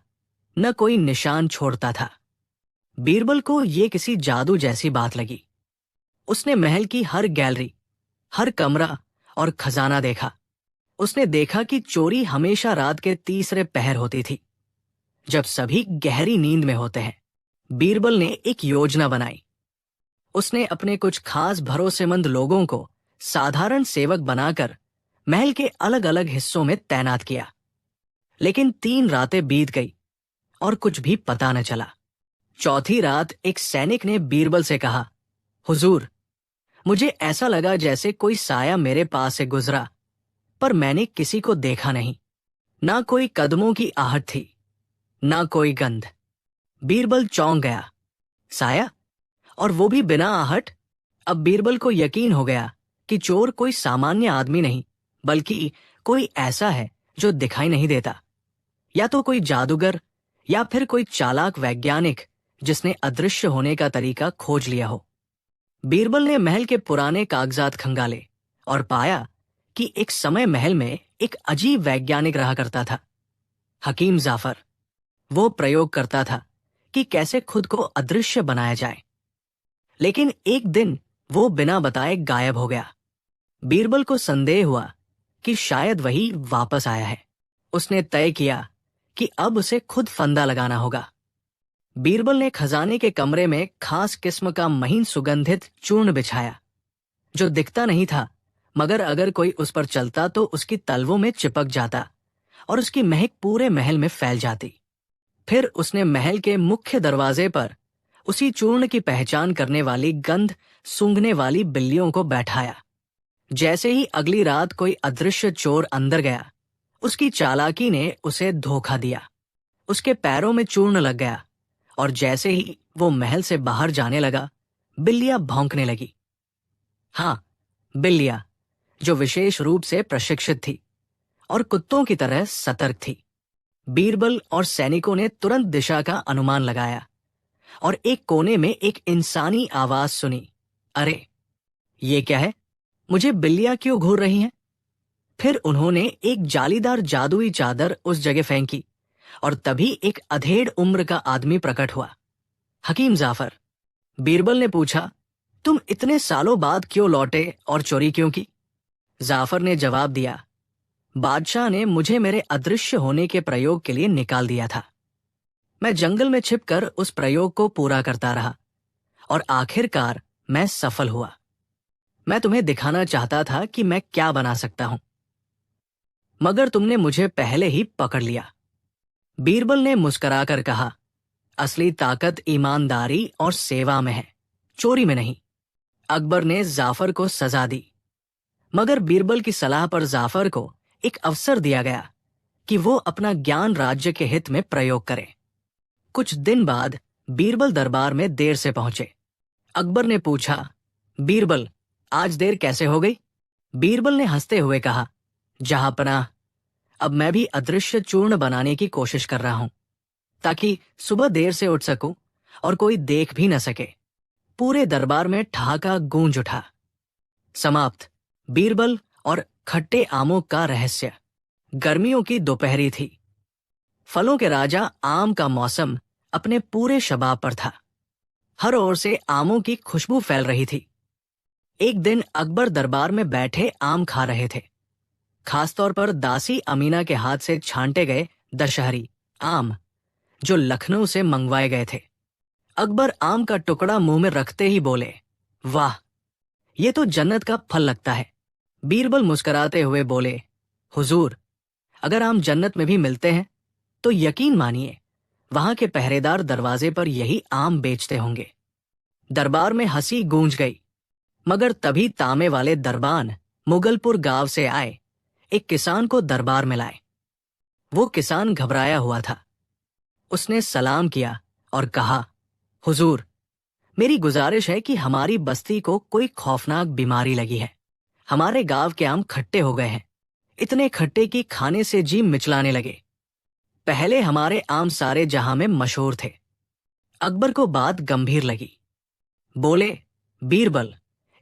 न कोई निशान छोड़ता था। बीरबल को ये किसी जादू जैसी बात लगी। उसने महल की हर गैलरी, हर कमरा और खजाना देखा। उसने देखा कि चोरी हमेशा रात के तीसरे पहर होती थी, जब सभी गहरी नींद में होते हैं। बीरबल ने एक योजना बनाई। उसने अपने कुछ खास भरोसेमंद लोगों को साधारण सेवक बनाकर महल के अलग अलग हिस्सों में तैनात किया। लेकिन 3 रातें बीत गई और कुछ भी पता न चला। चौथी रात एक सैनिक ने बीरबल से कहा, हुजूर, मुझे ऐसा लगा जैसे कोई साया मेरे पास से गुजरा, पर मैंने किसी को देखा नहीं। ना कोई कदमों की आहट थी, ना कोई गंध। बीरबल चौंक गया। साया, और वो भी बिना आहट? अब बीरबल को यकीन हो गया कि चोर कोई सामान्य आदमी नहीं, बल्कि कोई ऐसा है जो दिखाई नहीं देता। या तो कोई जादूगर, या फिर कोई चालाक वैज्ञानिक जिसने अदृश्य होने का तरीका खोज लिया हो। बीरबल ने महल के पुराने कागजात खंगाले और पाया कि एक समय महल में एक अजीब वैज्ञानिक रहा करता था, हकीम जाफर। वो प्रयोग करता था कि कैसे खुद को अदृश्य बनाया जाए। लेकिन एक दिन वो बिना बताए गायब हो गया। बीरबल को संदेह हुआ कि शायद वही वापस आया है। उसने तय किया कि अब उसे खुद फंदा लगाना होगा। बीरबल ने खजाने के कमरे में खास किस्म का महीन सुगंधित चूर्ण बिछाया, जो दिखता नहीं था, मगर अगर कोई उस पर चलता तो उसकी तलवों में चिपक जाता और उसकी महक पूरे महल में फैल जाती। फिर उसने महल के मुख्य दरवाजे पर उसी चूर्ण की पहचान करने वाली गंध सूंघने वाली बिल्लियों को बैठाया। जैसे ही अगली रात कोई अदृश्य चोर अंदर गया, उसकी चालाकी ने उसे धोखा दिया। उसके पैरों में चूर्ण लग गया और जैसे ही वो महल से बाहर जाने लगा, बिल्लियां भौंकने लगी। हाँ, बिल्लियां जो विशेष रूप से प्रशिक्षित थी और कुत्तों की तरह सतर्क थी। बीरबल और सैनिकों ने तुरंत दिशा का अनुमान लगाया और एक कोने में एक इंसानी आवाज सुनी, अरे ये क्या है? मुझे बिल्लियां क्यों घूर रही हैं? फिर उन्होंने एक जालीदार जादुई चादर उस जगह फेंकी और तभी एक अधेड़ उम्र का आदमी प्रकट हुआ। हकीम जाफर। बीरबल ने पूछा, तुम इतने सालों बाद क्यों लौटे और चोरी क्यों की? जाफर ने जवाब दिया, बादशाह ने मुझे मेरे अदृश्य होने के प्रयोग के लिए निकाल दिया था। मैं जंगल में छिपकर उस प्रयोग को पूरा करता रहा और आखिरकार मैं सफल हुआ। मैं तुम्हें दिखाना चाहता था कि मैं क्या बना सकता हूं, मगर तुमने मुझे पहले ही पकड़ लिया। बीरबल ने मुस्कुराकर कहा, असली ताकत ईमानदारी और सेवा में है, चोरी में नहीं। अकबर ने जाफर को सजा दी, मगर बीरबल की सलाह पर जाफर को एक अवसर दिया गया कि वो अपना ज्ञान राज्य के हित में प्रयोग करे। कुछ दिन बाद बीरबल दरबार में देर से पहुंचे। अकबर ने पूछा, बीरबल, आज देर कैसे हो गई? बीरबल ने हंसते हुए कहा, जहांपनाह, अब मैं भी अदृश्य चूर्ण बनाने की कोशिश कर रहा हूं, ताकि सुबह देर से उठ सकूं और कोई देख भी न सके। पूरे दरबार में ठहाका गूंज उठा। समाप्त। बीरबल और खट्टे आमों का रहस्य। गर्मियों की दोपहरी थी। फलों के राजा आम का मौसम अपने पूरे शबाब पर था। हर ओर से आमों की खुशबू फैल रही थी। एक दिन अकबर दरबार में बैठे आम खा रहे थे, खासतौर पर दासी अमीना के हाथ से छांटे गए दशहरी आम जो लखनऊ से मंगवाए गए थे। अकबर आम का टुकड़ा मुंह में रखते ही बोले, वाह, ये तो जन्नत का फल लगता है। बीरबल मुस्कुराते हुए बोले, हुजूर, अगर आम जन्नत में भी मिलते हैं तो यकीन मानिए वहां के पहरेदार दरवाजे पर यही आम बेचते होंगे। दरबार में हंसी गूंज गई, मगर तभी तामे वाले दरबान मुगलपुर गांव से आए एक किसान को दरबार में लाए। वो किसान घबराया हुआ था। उसने सलाम किया और कहा, हुजूर, मेरी गुजारिश है कि हमारी बस्ती को कोई खौफनाक बीमारी लगी है। हमारे गांव के आम खट्टे हो गए हैं, इतने खट्टे कि खाने से जी मिचलाने लगे। पहले हमारे आम सारे जहां में मशहूर थे। अकबर को बात गंभीर लगी। बोले, बीरबल,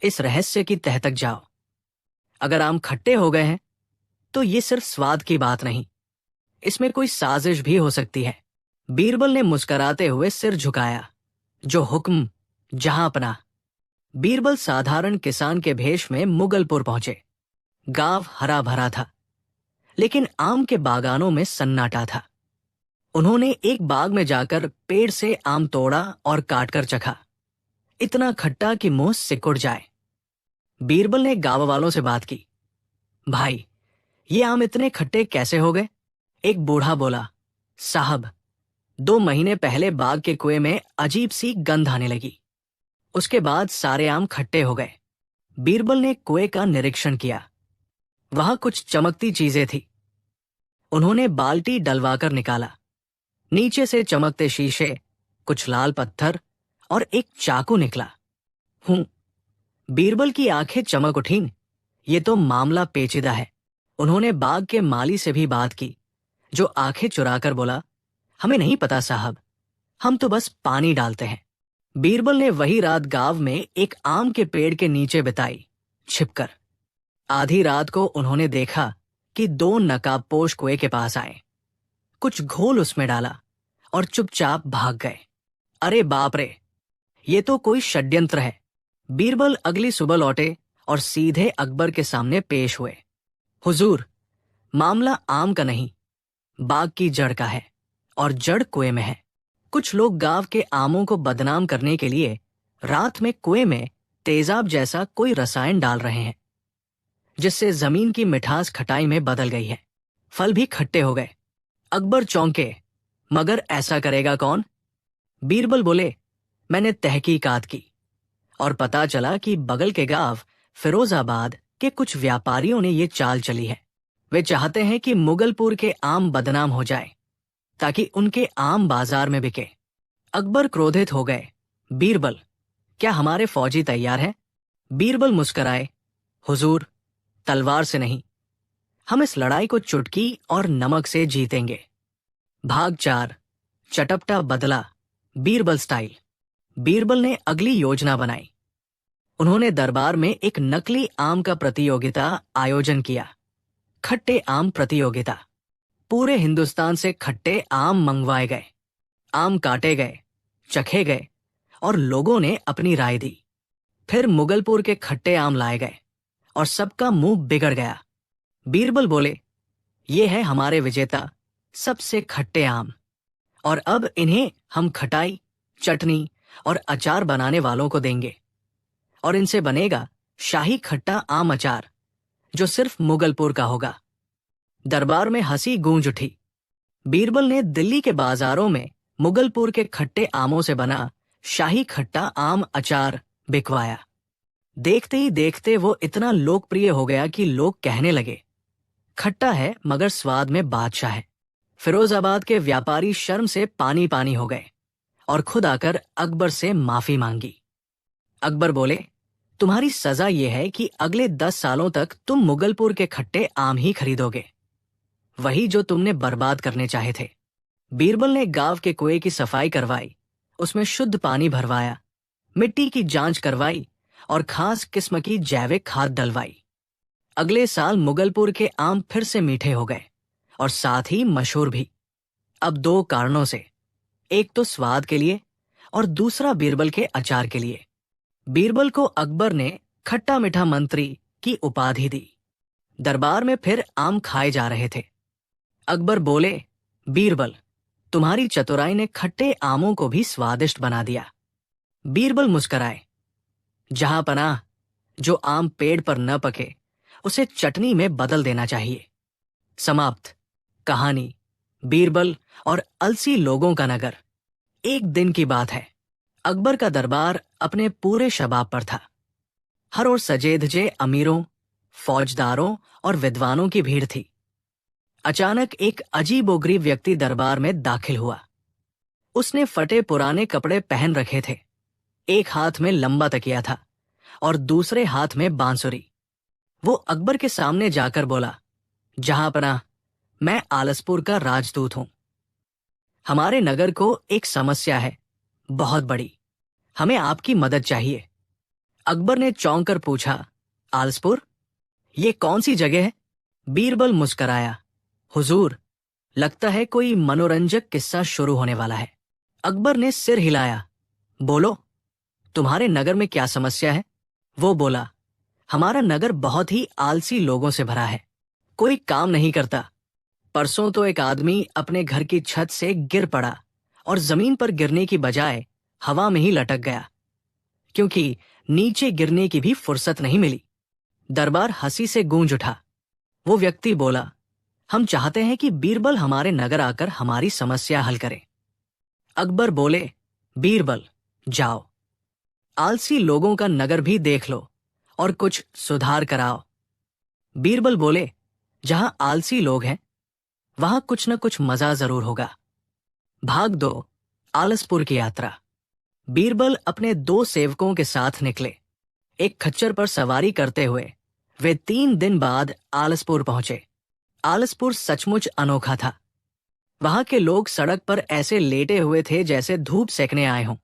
इस रहस्य की तह तक जाओ। अगर आम खट्टे हो गए हैं तो ये सिर्फ स्वाद की बात नहीं, इसमें कोई साजिश भी हो सकती है। बीरबल ने मुस्कुराते हुए सिर झुकाया, जो हुक्म जहां अपना। बीरबल साधारण किसान के भेष में मुगलपुर पहुंचे। गांव हरा भरा था, लेकिन आम के बागानों में सन्नाटा था। उन्होंने एक बाग में जाकर पेड़ से आम तोड़ा और काटकर चखा। इतना खट्टा कि मुंह सिकुड़ जाए। बीरबल ने गांव वालों से बात की, भाई, ये आम इतने खट्टे कैसे हो गए? एक बूढ़ा बोला, साहब, 2 महीने पहले बाग के कुएं में अजीब सी गंध आने लगी, उसके बाद सारे आम खट्टे हो गए। बीरबल ने कुएं का निरीक्षण किया। वहां कुछ चमकती चीजें थी। उन्होंने बाल्टी डलवाकर निकाला। नीचे से चमकते शीशे, कुछ लाल पत्थर और एक चाकू निकला। बीरबल की आंखें चमक उठीं। ये तो मामला पेचीदा है। उन्होंने बाग के माली से भी बात की, जो आंखें चुराकर बोला, हमें नहीं पता साहब, हम तो बस पानी डालते हैं। बीरबल ने वही रात गांव में एक आम के पेड़ के नीचे बिताई, छिपकर। आधी रात को उन्होंने देखा कि 2 नकाबपोश कुएं के पास आए, कुछ घोल उसमें डाला और चुपचाप भाग गए। अरे बाप रे, ये तो कोई षड्यंत्र है। बीरबल अगली सुबह लौटे और सीधे अकबर के सामने पेश हुए। हुजूर, मामला आम का नहीं, बाग की जड़ का है, और जड़ कुएं में है। कुछ लोग गांव के आमों को बदनाम करने के लिए रात में कुएं में तेजाब जैसा कोई रसायन डाल रहे हैं, जिससे जमीन की मिठास खटाई में बदल गई है। फल भी खट्टे हो गए। अकबर चौंके, मगर ऐसा करेगा कौन? बीरबल बोले, मैंने तहकीकात की और पता चला कि बगल के गांव फिरोजाबाद के कुछ व्यापारियों ने ये चाल चली है। वे चाहते हैं कि मुगलपुर के आम बदनाम हो जाए, ताकि उनके आम बाजार में बिके। अकबर क्रोधित हो गए। बीरबल, क्या हमारे फौजी तैयार हैं? बीरबल मुस्कुराए, हुजूर, तलवार से नहीं, हम इस लड़ाई को चुटकी और नमक से जीतेंगे। भाग 4, चटपटा बदला, बीरबल स्टाइल। बीरबल ने अगली योजना बनाई। उन्होंने दरबार में एक नकली आम का प्रतियोगिता आयोजन किया। खट्टे आम प्रतियोगिता। पूरे हिंदुस्तान से खट्टे आम मंगवाए गए। आम काटे गए, चखे गए और लोगों ने अपनी राय दी। फिर मुगलपुर के खट्टे आम लाए गए और सबका मुंह बिगड़ गया। बीरबल बोले, ये है हमारे विजेता सबसे खट्टे आम, और अब इन्हें हम खटाई, चटनी और अचार बनाने वालों को देंगे, और इनसे बनेगा शाही खट्टा आम अचार, जो सिर्फ मुगलपुर का होगा। दरबार में हंसी गूंज उठी। बीरबल ने दिल्ली के बाजारों में मुगलपुर के खट्टे आमों से बना शाही खट्टा आम अचार बिकवाया। देखते ही देखते वो इतना लोकप्रिय हो गया कि लोग कहने लगे, खट्टा है मगर स्वाद में बादशाह है। फिरोजाबाद के व्यापारी शर्म से पानी पानी हो गए और खुद आकर अकबर से माफी मांगी। अकबर बोले, तुम्हारी सजा यह है कि अगले 10 सालों तक तुम मुगलपुर के खट्टे आम ही खरीदोगे, वही जो तुमने बर्बाद करने चाहे थे। बीरबल ने गांव के कुएं की सफाई करवाई, उसमें शुद्ध पानी भरवाया, मिट्टी की जांच करवाई और खास किस्म की जैविक खाद डलवाई। अगले साल मुगलपुर के आम फिर से मीठे हो गए और साथ ही मशहूर भी। अब दो कारणों से, एक तो स्वाद के लिए और दूसरा बीरबल के अचार के लिए। बीरबल को अकबर ने खट्टा मीठा मंत्री की उपाधि दी। दरबार में फिर आम खाए जा रहे थे। अकबर बोले, बीरबल, तुम्हारी चतुराई ने खट्टे आमों को भी स्वादिष्ट बना दिया। बीरबल मुस्कराए, जहां पनाह, जो आम पेड़ पर न पके उसे चटनी में बदल देना चाहिए। समाप्त। कहानी बीरबल और अलसी लोगों का नगर। एक दिन की बात है। अकबर का दरबार अपने पूरे शबाब पर था। हर ओर सजे धजे अमीरों, फौजदारों और विद्वानों की भीड़ थी। अचानक एक अजीबोगरीब व्यक्ति दरबार में दाखिल हुआ। उसने फटे पुराने कपड़े पहन रखे थे। एक हाथ में लंबा तकिया था और दूसरे हाथ में बांसुरी। वो अकबर के सामने जाकर बोला, जहांपनाह, मैं आलसपुर का राजदूत हूं। हमारे नगर को एक समस्या है, बहुत बड़ी। हमें आपकी मदद चाहिए। अकबर ने चौंक कर पूछा, आलसपुर? ये कौन सी जगह है? बीरबल मुस्कराया, हुजूर, लगता है कोई मनोरंजक किस्सा शुरू होने वाला है। अकबर ने सिर हिलाया, बोलो, तुम्हारे नगर में क्या समस्या है? वो बोला, हमारा नगर बहुत ही आलसी लोगों से भरा है। कोई काम नहीं करता। परसों तो एक आदमी अपने घर की छत से गिर पड़ा और जमीन पर गिरने की बजाय हवा में ही लटक गया, क्योंकि नीचे गिरने की भी फुर्सत नहीं मिली। दरबार हंसी से गूंज उठा। वो व्यक्ति बोला, हम चाहते हैं कि बीरबल हमारे नगर आकर हमारी समस्या हल करे। अकबर बोले, बीरबल, जाओ, आलसी लोगों का नगर भी देख लो और कुछ सुधार कराओ। बीरबल बोले, जहां आलसी लोग हैं वहां कुछ न कुछ मजा जरूर होगा। भाग दो आलसपुर की यात्रा। बीरबल अपने दो सेवकों के साथ निकले। एक खच्चर पर सवारी करते हुए वे 3 दिन बाद आलसपुर पहुंचे। आलसपुर सचमुच अनोखा था। वहां के लोग सड़क पर ऐसे लेटे हुए थे जैसे धूप सेकने आए हों।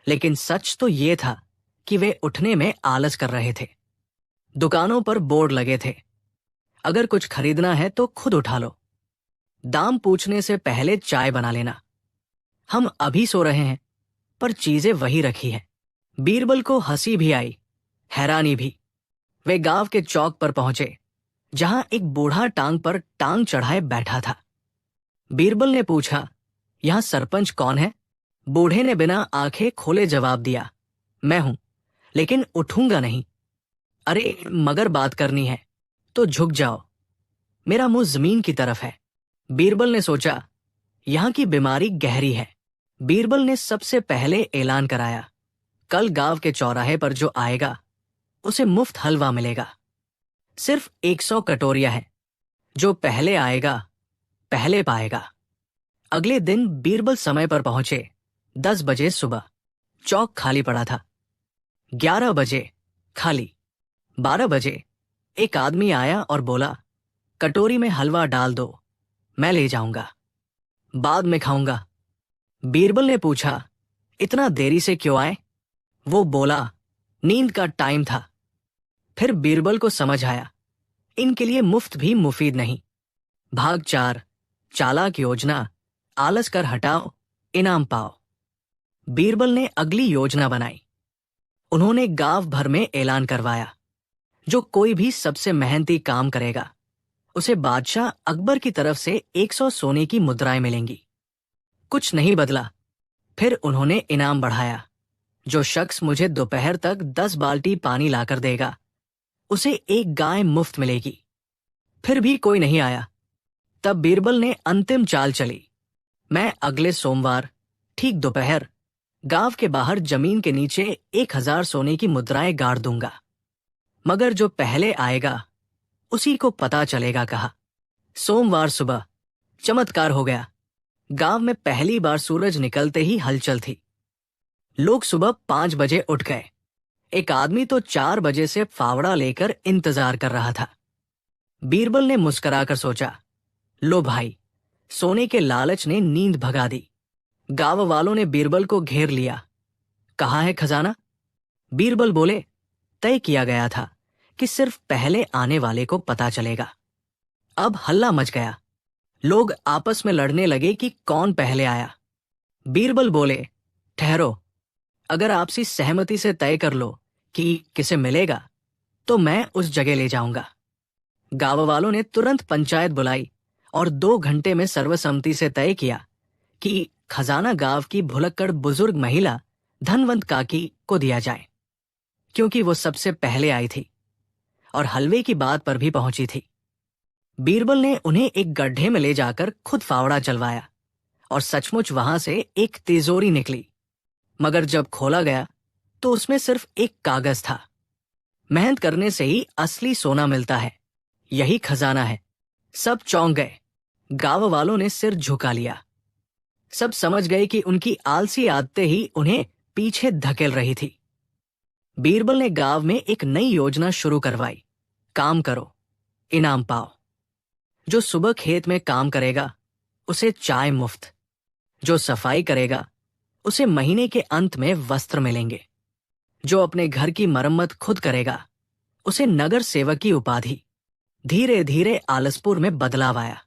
लेकिन सच तो ये था कि वे उठने में आलस कर रहे थे। दुकानों पर बोर्ड लगे थे, अगर कुछ खरीदना है तो खुद उठा लो। दाम पूछने से पहले चाय बना लेना। हम अभी सो रहे हैं पर चीजें वही रखी हैं। बीरबल को हंसी भी आई, हैरानी भी। वे गांव के चौक पर पहुंचे, जहां एक बूढ़ा टांग पर टांग चढ़ाए बैठा था। बीरबल ने पूछा, यहां सरपंच कौन है? बूढ़े ने बिना आंखें खोले जवाब दिया, मैं हूं, लेकिन उठूंगा नहीं। अरे मगर बात करनी है तो झुक जाओ, मेरा मुंह जमीन की तरफ है। बीरबल ने सोचा, यहां की बीमारी गहरी है। बीरबल ने सबसे पहले ऐलान कराया, कल गांव के चौराहे पर जो आएगा उसे मुफ्त हलवा मिलेगा। सिर्फ 100 कटोरियां हैं। जो पहले आएगा पहले पाएगा। अगले दिन बीरबल समय पर पहुंचे। 10 बजे सुबह चौक खाली पड़ा था। 11 बजे खाली। 12 बजे एक आदमी आया और बोला, कटोरी में हलवा डाल दो, मैं ले जाऊंगा, बाद में खाऊंगा। बीरबल ने पूछा, इतना देरी से क्यों आए? वो बोला, नींद का टाइम था। फिर बीरबल को समझ आया, इनके लिए मुफ्त भी मुफीद नहीं। भाग 4, चालाक योजना, आलस कर हटाओ, इनाम पाओ। बीरबल ने अगली योजना बनाई। उन्होंने गांव भर में ऐलान करवाया, जो कोई भी सबसे मेहनती काम करेगा उसे बादशाह अकबर की तरफ से 100 सोने की मुद्राएं मिलेंगी। कुछ नहीं बदला। फिर उन्होंने इनाम बढ़ाया, जो शख्स मुझे दोपहर तक 10 बाल्टी पानी लाकर देगा उसे एक गाय मुफ्त मिलेगी। फिर भी कोई नहीं आया। तब बीरबल ने अंतिम चाल चली, मैं अगले सोमवार ठीक दोपहर गांव के बाहर जमीन के नीचे 1000 सोने की मुद्राएं गाड़ दूंगा, मगर जो पहले आएगा उसी को पता चलेगा कहा। सोमवार सुबह चमत्कार हो गया। गांव में पहली बार सूरज निकलते ही हलचल थी। लोग सुबह 5 बजे उठ गए। एक आदमी तो 4 बजे से फावड़ा लेकर इंतजार कर रहा था। बीरबल ने मुस्कुराकर सोचा, लो भाई, सोने के लालच ने नींद भगा दी। गांव वालों ने बीरबल को घेर लिया। कहाँ है खजाना? बीरबल बोले, तय किया गया था कि सिर्फ पहले आने वाले को पता चलेगा। अब हल्ला मच गया। लोग आपस में लड़ने लगे कि कौन पहले आया। बीरबल बोले, ठहरो, अगर आपसी सहमति से तय कर लो कि किसे मिलेगा तो मैं उस जगह ले जाऊंगा। गांव वालों ने तुरंत पंचायत बुलाई और 2 घंटे में सर्वसम्मति से तय किया कि खजाना गांव की भुलक्कड़ बुजुर्ग महिला धनवंत काकी को दिया जाए, क्योंकि वो सबसे पहले आई थी और हलवे की बात पर भी पहुंची थी। बीरबल ने उन्हें एक गड्ढे में ले जाकर खुद फावड़ा चलवाया और सचमुच वहां से एक तिजोरी निकली, मगर जब खोला गया तो उसमें सिर्फ एक कागज था। मेहनत करने से ही असली सोना मिलता है, यही खजाना है। सब चौंक गए। गांव वालों ने सिर झुका लिया। सब समझ गए कि उनकी आलसी आदतें ही उन्हें पीछे धकेल रही थी। बीरबल ने गांव में एक नई योजना शुरू करवाई। काम करो, इनाम पाओ। जो सुबह खेत में काम करेगा उसे चाय मुफ्त, जो सफाई करेगा उसे महीने के अंत में वस्त्र मिलेंगे, जो अपने घर की मरम्मत खुद करेगा उसे नगर सेवक की उपाधि। धीरे धीरे आलसपुर में बदलाव आया।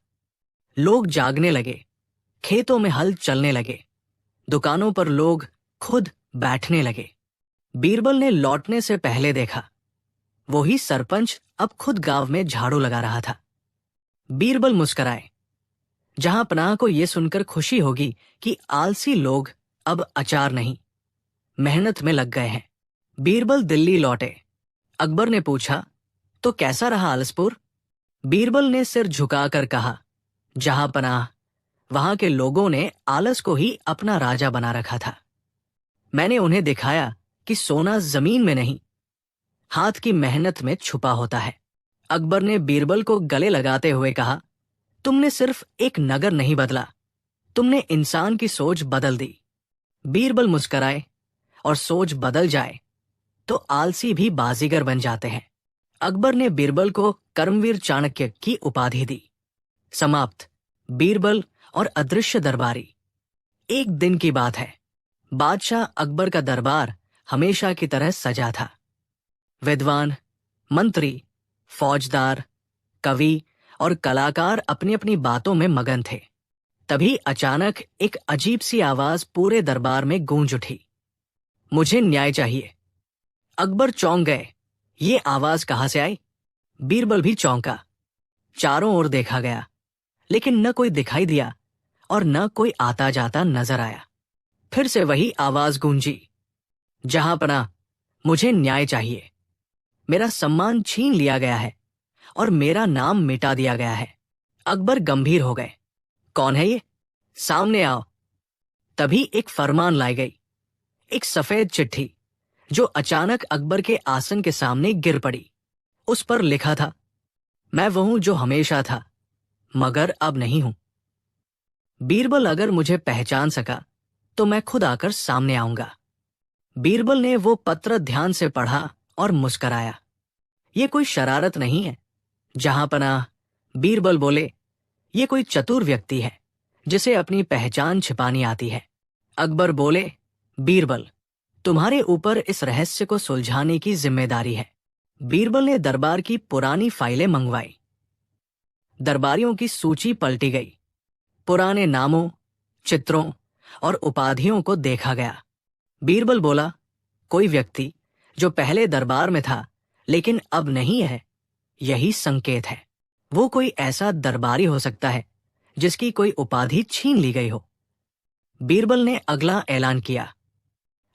लोग जागने लगे, खेतों में हल चलने लगे, दुकानों पर लोग खुद बैठने लगे। बीरबल ने लौटने से पहले देखा, वही सरपंच अब खुद गांव में झाड़ू लगा रहा था। बीरबल मुस्कुराए। जहां पनाह को यह सुनकर खुशी होगी कि आलसी लोग अब अचार नहीं, मेहनत में लग गए हैं। बीरबल दिल्ली लौटे। अकबर ने पूछा, तो कैसा रहा आलसपुर? बीरबल ने सिर झुकाकर कहा, जहां पनाह, वहां के लोगों ने आलस को ही अपना राजा बना रखा था। मैंने उन्हें दिखाया कि सोना जमीन में नहीं, हाथ की मेहनत में छुपा होता है। अकबर ने बीरबल को गले लगाते हुए कहा, तुमने सिर्फ एक नगर नहीं बदला, तुमने इंसान की सोच बदल दी। बीरबल मुस्कुराए, और सोच बदल जाए तो आलसी भी बाजीगर बन जाते हैं। अकबर ने बीरबल को कर्मवीर चाणक्य की उपाधि दी। समाप्त। बीरबल और अदृश्य दरबारी। एक दिन की बात है। बादशाह अकबर का दरबार हमेशा की तरह सजा था। विद्वान, मंत्री, फौजदार, कवि और कलाकार अपनी अपनी बातों में मगन थे। तभी अचानक एक अजीब सी आवाज पूरे दरबार में गूंज उठी, मुझे न्याय चाहिए। अकबर चौंक गए, ये आवाज कहां से आई? बीरबल भी चौंका। चारों ओर देखा गया, लेकिन न कोई दिखाई दिया और न कोई आता जाता नजर आया। फिर से वही आवाज गूंजी, जहां पनाह, मुझे न्याय चाहिए। मेरा सम्मान छीन लिया गया है और मेरा नाम मिटा दिया गया है। अकबर गंभीर हो गए। कौन है ये? सामने आओ। तभी एक फरमान लाई गई, एक सफेद चिट्ठी जो अचानक अकबर के आसन के सामने गिर पड़ी। उस पर लिखा था, मैं वो हूं जो हमेशा था, मगर अब नहीं हूं। बीरबल अगर मुझे पहचान सका तो मैं खुद आकर सामने आऊंगा। बीरबल ने वो पत्र ध्यान से पढ़ा और मुस्कराया। ये कोई शरारत नहीं है। जहां पनाह, बीरबल बोले, ये कोई चतुर व्यक्ति है जिसे अपनी पहचान छिपानी आती है। अकबर बोले, बीरबल, तुम्हारे ऊपर इस रहस्य को सुलझाने की जिम्मेदारी है। बीरबल ने दरबार की पुरानी फाइलें मंगवाई। दरबारियों की सूची पलटी गई। पुराने नामों, चित्रों और उपाधियों को देखा गया। बीरबल बोला, कोई व्यक्ति जो पहले दरबार में था लेकिन अब नहीं है, यही संकेत है। वो कोई ऐसा दरबारी हो सकता है जिसकी कोई उपाधि छीन ली गई हो। बीरबल ने अगला ऐलान किया,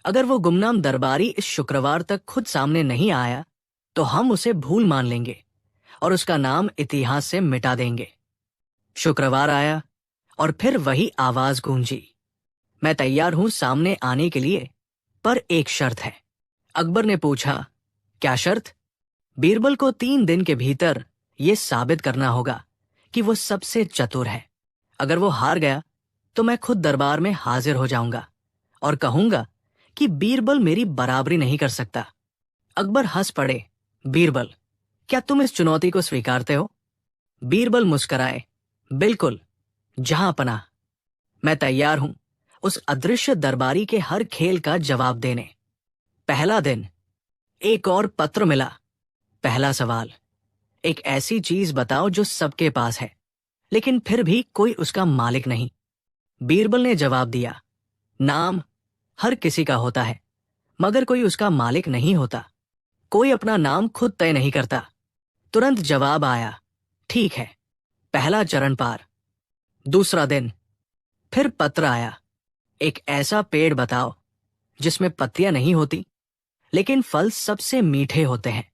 अगर वो गुमनाम दरबारी इस शुक्रवार तक खुद सामने नहीं आया तो हम उसे भूल मान लेंगे और उसका नाम इतिहास से मिटा देंगे। शुक्रवार आया और फिर वही आवाज गूंजी, मैं तैयार हूं सामने आने के लिए, पर एक शर्त है। अकबर ने पूछा, क्या शर्त? बीरबल को 3 दिन के भीतर यह साबित करना होगा कि वो सबसे चतुर है। अगर वो हार गया तो मैं खुद दरबार में हाजिर हो जाऊंगा और कहूंगा कि बीरबल मेरी बराबरी नहीं कर सकता। अकबर हंस पड़े, बीरबल, क्या तुम इस चुनौती को स्वीकारते हो? बीरबल मुस्कुराए, बिल्कुल, जहां पनाह, मैं तैयार हूं उस अदृश्य दरबारी के हर खेल का जवाब देने। पहला दिन। एक और पत्र मिला। पहला सवाल, एक ऐसी चीज बताओ जो सबके पास है लेकिन फिर भी कोई उसका मालिक नहीं। बीरबल ने जवाब दिया, नाम हर किसी का होता है मगर कोई उसका मालिक नहीं होता। कोई अपना नाम खुद तय नहीं करता। तुरंत जवाब आया, ठीक है, पहला चरण पार। दूसरा दिन। फिर पत्र आया, एक ऐसा पेड़ बताओ जिसमें पत्तियां नहीं होती लेकिन फल सबसे मीठे होते हैं।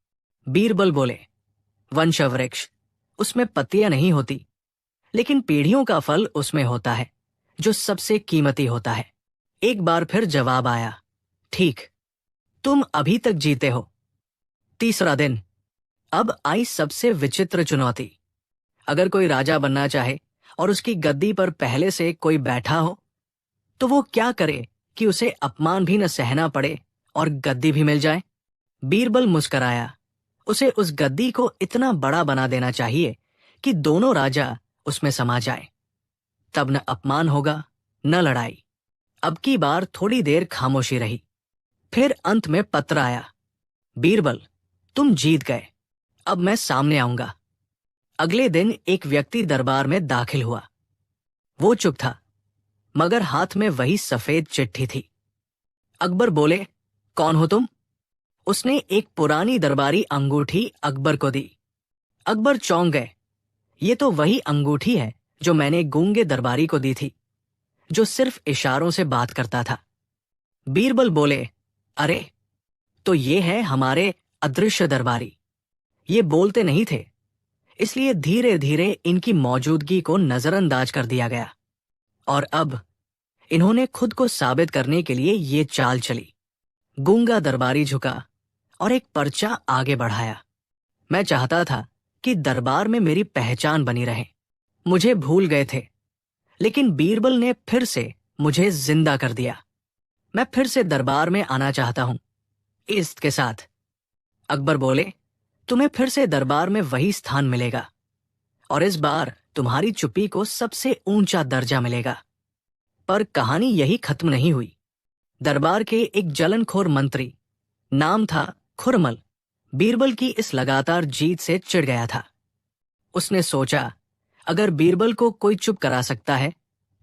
बीरबल बोले, वंशवृक्ष, उसमें पत्तियां नहीं होती लेकिन पीढ़ियों का फल उसमें होता है जो सबसे कीमती होता है। एक बार फिर जवाब आया, ठीक, तुम अभी तक जीते हो। तीसरा दिन। अब आई सबसे विचित्र चुनौती। अगर कोई राजा बनना चाहे और उसकी गद्दी पर पहले से कोई बैठा हो तो वो क्या करे कि उसे अपमान भी न सहना पड़े और गद्दी भी मिल जाए। बीरबल मुस्कराया, उसे उस गद्दी को इतना बड़ा बना देना चाहिए कि दोनों राजा उसमें समा जाए। तब न अपमान होगा न लड़ाई। अब की बार थोड़ी देर खामोशी रही। फिर अंत में पत्र आया, बीरबल, तुम जीत गए, अब मैं सामने आऊंगा। अगले दिन एक व्यक्ति दरबार में दाखिल हुआ। वो चुप था मगर हाथ में वही सफेद चिट्ठी थी। अकबर बोले, कौन हो तुम? उसने एक पुरानी दरबारी अंगूठी अकबर को दी। अकबर चौंक गए। ये तो वही अंगूठी है जो मैंने गूंगे दरबारी को दी थी, जो सिर्फ इशारों से बात करता था। बीरबल बोले, अरे, तो ये है हमारे अदृश्य दरबारी। ये बोलते नहीं थे, इसलिए धीरे धीरे इनकी मौजूदगी को नजरअंदाज कर दिया गया और अब इन्होंने खुद को साबित करने के लिए ये चाल चली। गूंगा दरबारी झुका और एक पर्चा आगे बढ़ाया। मैं चाहता था कि दरबार में मेरी पहचान बनी रहे। मुझे भूल गए थे लेकिन बीरबल ने फिर से मुझे जिंदा कर दिया। मैं फिर से दरबार में आना चाहता हूं, इज्जत के साथ। अकबर बोले, तुम्हें फिर से दरबार में वही स्थान मिलेगा और इस बार तुम्हारी चुप्पी को सबसे ऊंचा दर्जा मिलेगा। पर कहानी यही खत्म नहीं हुई। दरबार के एक जलनखोर मंत्री, नाम था खुरमल, बीरबल की इस लगातार जीत से चिढ़ गया था। उसने सोचा, अगर बीरबल को कोई चुप करा सकता है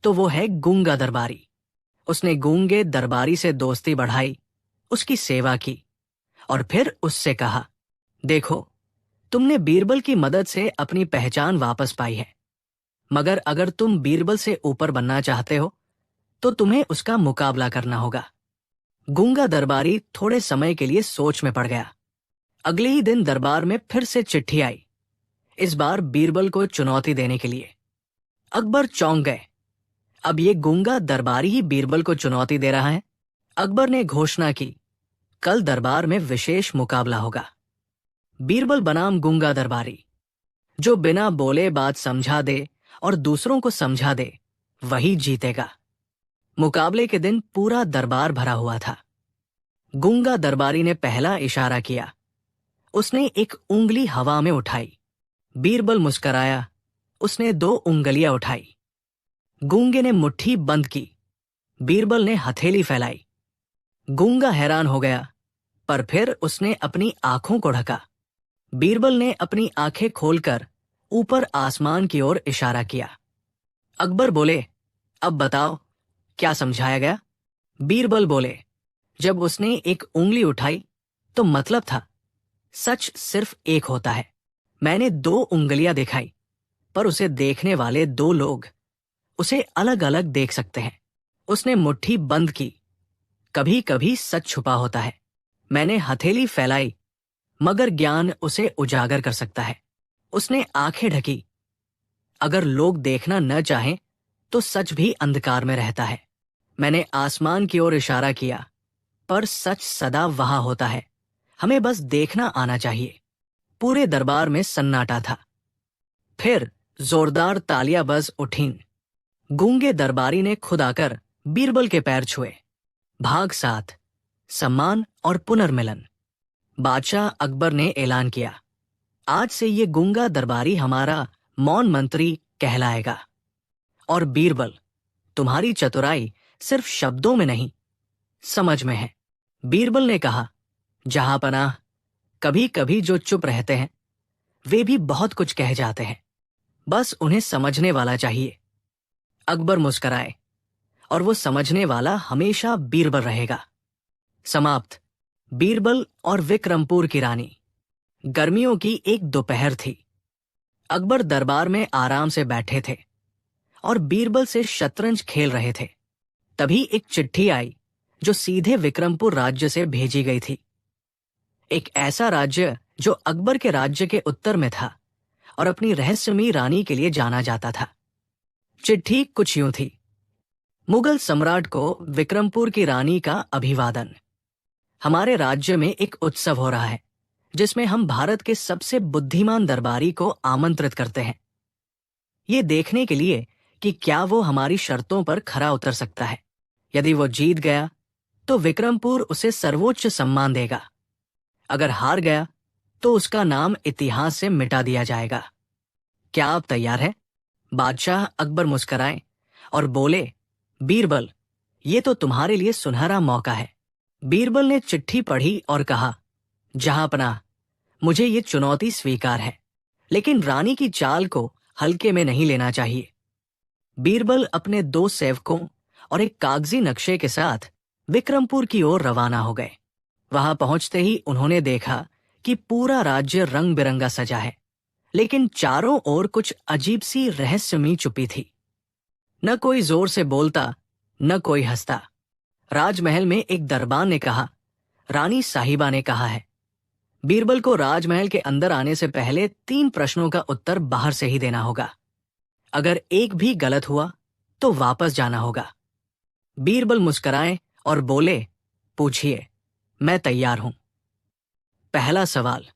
तो वो है गूंगा दरबारी। उसने गूंगे दरबारी से दोस्ती बढ़ाई, उसकी सेवा की और फिर उससे कहा, देखो, तुमने बीरबल की मदद से अपनी पहचान वापस पाई है, मगर अगर तुम बीरबल से ऊपर बनना चाहते हो तो तुम्हें उसका मुकाबला करना होगा। गूंगा दरबारी थोड़े समय के लिए सोच में पड़ गया। अगले ही दिन दरबार में फिर से चिट्ठी आई, इस बार बीरबल को चुनौती देने के लिए। अकबर चौंक गए। अब ये गूंगा दरबारी ही बीरबल को चुनौती दे रहा है। अकबर ने घोषणा की, कल दरबार में विशेष मुकाबला होगा। बीरबल बनाम गूंगा दरबारी, जो बिना बोले बात समझा दे और दूसरों को समझा दे वही जीतेगा। मुकाबले के दिन पूरा दरबार भरा हुआ था। गूंगा दरबारी ने पहला इशारा किया। उसने एक उंगली हवा में उठाई। बीरबल मुस्कराया। उसने 2 उंगलियां उठाई। गूंगे ने मुट्ठी बंद की। बीरबल ने हथेली फैलाई। गूंगा हैरान हो गया, पर फिर उसने अपनी आंखों को ढका। बीरबल ने अपनी आंखें खोलकर ऊपर आसमान की ओर इशारा किया। अकबर बोले, अब बताओ, क्या समझाया गया? बीरबल बोले, जब उसने एक उंगली उठाई तो मतलब था, सच सिर्फ एक होता है। मैंने 2 उंगलियां दिखाई, पर उसे देखने वाले 2 लोग उसे अलग अलग देख सकते हैं। उसने मुट्ठी बंद की। कभी कभी सच छुपा होता है। मैंने हथेली फैलाई, मगर ज्ञान उसे उजागर कर सकता है। उसने आंखें ढकी। अगर लोग देखना न चाहें तो सच भी अंधकार में रहता है। मैंने आसमान की ओर इशारा किया, पर सच सदा वहां होता है, हमें बस देखना आना चाहिए। पूरे दरबार में सन्नाटा था। फिर जोरदार तालियां बज उठीं। गूंगे दरबारी ने खुद आकर बीरबल के पैर छुए। भाग 7, सम्मान और पुनर्मिलन। बादशाह अकबर ने ऐलान किया, आज से ये गूंगा दरबारी हमारा मौन मंत्री कहलाएगा। और बीरबल, तुम्हारी चतुराई सिर्फ शब्दों में नहीं, समझ में है। बीरबल ने कहा, जहांपनाह, कभी कभी जो चुप रहते हैं वे भी बहुत कुछ कह जाते हैं, बस उन्हें समझने वाला चाहिए। अकबर मुस्कराए, और वो समझने वाला हमेशा बीरबल रहेगा। समाप्त। बीरबल और विक्रमपुर की रानी। गर्मियों की एक दोपहर थी। अकबर दरबार में आराम से बैठे थे और बीरबल से शतरंज खेल रहे थे। तभी एक चिट्ठी आई जो सीधे विक्रमपुर राज्य से भेजी गई थी। एक ऐसा राज्य जो अकबर के राज्य के उत्तर में था और अपनी रहस्यमयी रानी के लिए जाना जाता था। चिट्ठी कुछ यूं थी। मुगल सम्राट को विक्रमपुर की रानी का अभिवादन। हमारे राज्य में एक उत्सव हो रहा है जिसमें हम भारत के सबसे बुद्धिमान दरबारी को आमंत्रित करते हैं, ये देखने के लिए कि क्या वो हमारी शर्तों पर खरा उतर सकता है। यदि वो जीत गया तो विक्रमपुर उसे सर्वोच्च सम्मान देगा, अगर हार गया तो उसका नाम इतिहास से मिटा दिया जाएगा। क्या आप तैयार हैं? बादशाह अकबर मुस्कुराए और बोले, बीरबल, ये तो तुम्हारे लिए सुनहरा मौका है। बीरबल ने चिट्ठी पढ़ी और कहा, जहांपनाह, मुझे ये चुनौती स्वीकार है, लेकिन रानी की चाल को हल्के में नहीं लेना चाहिए। बीरबल अपने 2 सेवकों और एक कागजी नक्शे के साथ विक्रमपुर की ओर रवाना हो गए। वहां पहुंचते ही उन्होंने देखा कि पूरा राज्य रंग बिरंगा सजा है, लेकिन चारों ओर कुछ अजीब सी रहस्यमयी चुप्पी थी। न कोई जोर से बोलता, न कोई हंसता। राजमहल में एक दरबान ने कहा, रानी साहिबा ने कहा है। बीरबल को राजमहल के अंदर आने से पहले 3 प्रश्नों का उत्तर बाहर से ही देना होगा। अगर एक भी गलत हुआ तो वापस जाना होगा। बीरबल मुस्कुराए और बोले, पूछिए, मैं तैयार हूं। पहला सवाल,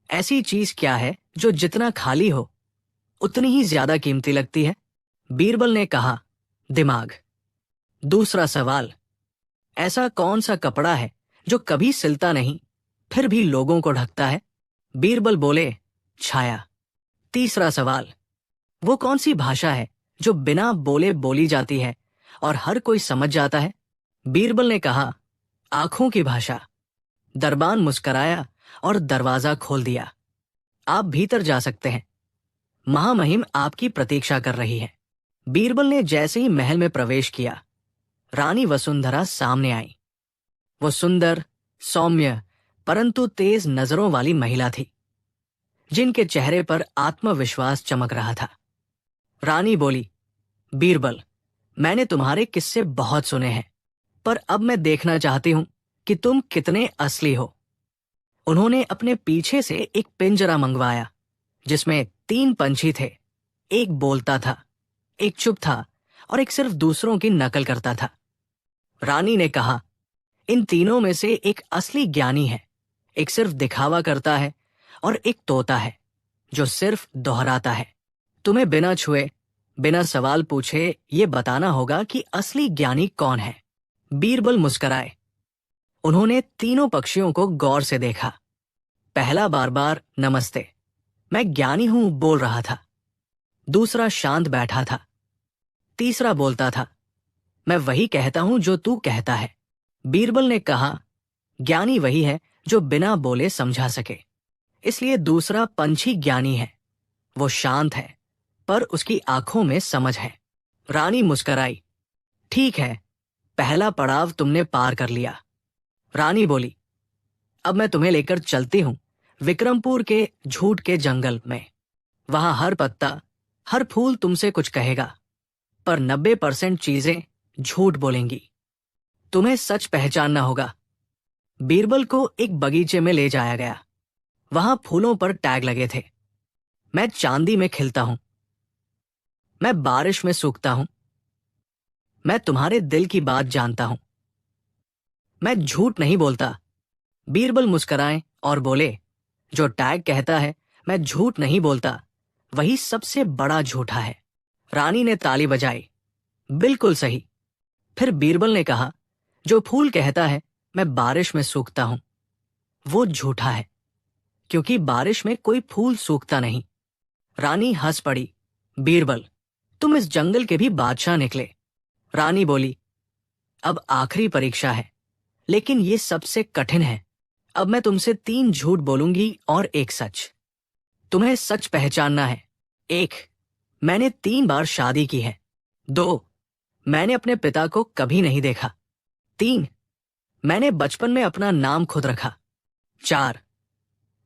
ऐसी चीज क्या है जो जितना खाली हो उतनी ही ज्यादा कीमती लगती है? बीरबल ने कहा, दिमाग। दूसरा सवाल, ऐसा कौन सा कपड़ा है जो कभी सिलता नहीं फिर भी लोगों को ढकता है? बीरबल बोले, छाया। तीसरा सवाल, वो कौन सी भाषा है जो बिना बोले बोली जाती है और हर कोई समझ जाता है? बीरबल ने कहा, आंखों की भाषा। दरबान मुस्कुराया और दरवाजा खोल दिया। आप भीतर जा सकते हैं, महामहिम आपकी प्रतीक्षा कर रही है। बीरबल ने जैसे ही महल में प्रवेश किया, रानी वसुंधरा सामने आई। वो सुंदर, सौम्य परंतु तेज नजरों वाली महिला थी, जिनके चेहरे पर आत्मविश्वास चमक रहा था। रानी बोली, बीरबल, मैंने तुम्हारे किस्से बहुत सुने हैं, पर अब मैं देखना चाहती हूं कि तुम कितने असली हो। उन्होंने अपने पीछे से एक पिंजरा मंगवाया जिसमें 3 पंछी थे। एक बोलता था, एक चुप था और एक सिर्फ दूसरों की नकल करता था। रानी ने कहा, इन तीनों में से एक असली ज्ञानी है, एक सिर्फ दिखावा करता है और एक तोता है जो सिर्फ दोहराता है। तुम्हें बिना छुए, बिना सवाल पूछे ये बताना होगा कि असली ज्ञानी कौन है। बीरबल मुस्कुराए। उन्होंने तीनों पक्षियों को गौर से देखा। पहला बार बार नमस्ते, मैं ज्ञानी हूं बोल रहा था। दूसरा शांत बैठा था। तीसरा बोलता था, मैं वही कहता हूं जो तू कहता है। बीरबल ने कहा, ज्ञानी वही है जो बिना बोले समझा सके, इसलिए दूसरा पंछी ज्ञानी है। वो शांत है पर उसकी आंखों में समझ है। रानी मुस्कुराई, ठीक है, पहला पड़ाव तुमने पार कर लिया। रानी बोली, अब मैं तुम्हें लेकर चलती हूं विक्रमपुर के झूठ के जंगल में। वहां हर पत्ता, हर फूल तुमसे कुछ कहेगा, पर 90% चीजें झूठ बोलेंगी। तुम्हें सच पहचानना होगा। बीरबल को एक बगीचे में ले जाया गया। वहां फूलों पर टैग लगे थे। मैं चांदी में खिलता हूं, मैं बारिश में सूखता हूं, मैं तुम्हारे दिल की बात जानता हूं, मैं झूठ नहीं बोलता। बीरबल मुस्कुराए और बोले, जो टैग कहता है मैं झूठ नहीं बोलता, वही सबसे बड़ा झूठा है। रानी ने ताली बजाई, बिल्कुल सही। फिर बीरबल ने कहा, जो फूल कहता है मैं बारिश में सूखता हूं, वो झूठा है, क्योंकि बारिश में कोई फूल सूखता नहीं। रानी हंस पड़ी, बीरबल, तुम इस जंगल के भी बादशाह निकले। रानी बोली, अब आखिरी परीक्षा है, लेकिन ये सबसे कठिन है। अब मैं तुमसे 3 झूठ बोलूंगी और एक सच। तुम्हें सच पहचानना है। 1, मैंने 3 बार शादी की है। 2, मैंने अपने पिता को कभी नहीं देखा। 3, मैंने बचपन में अपना नाम खुद रखा। 4,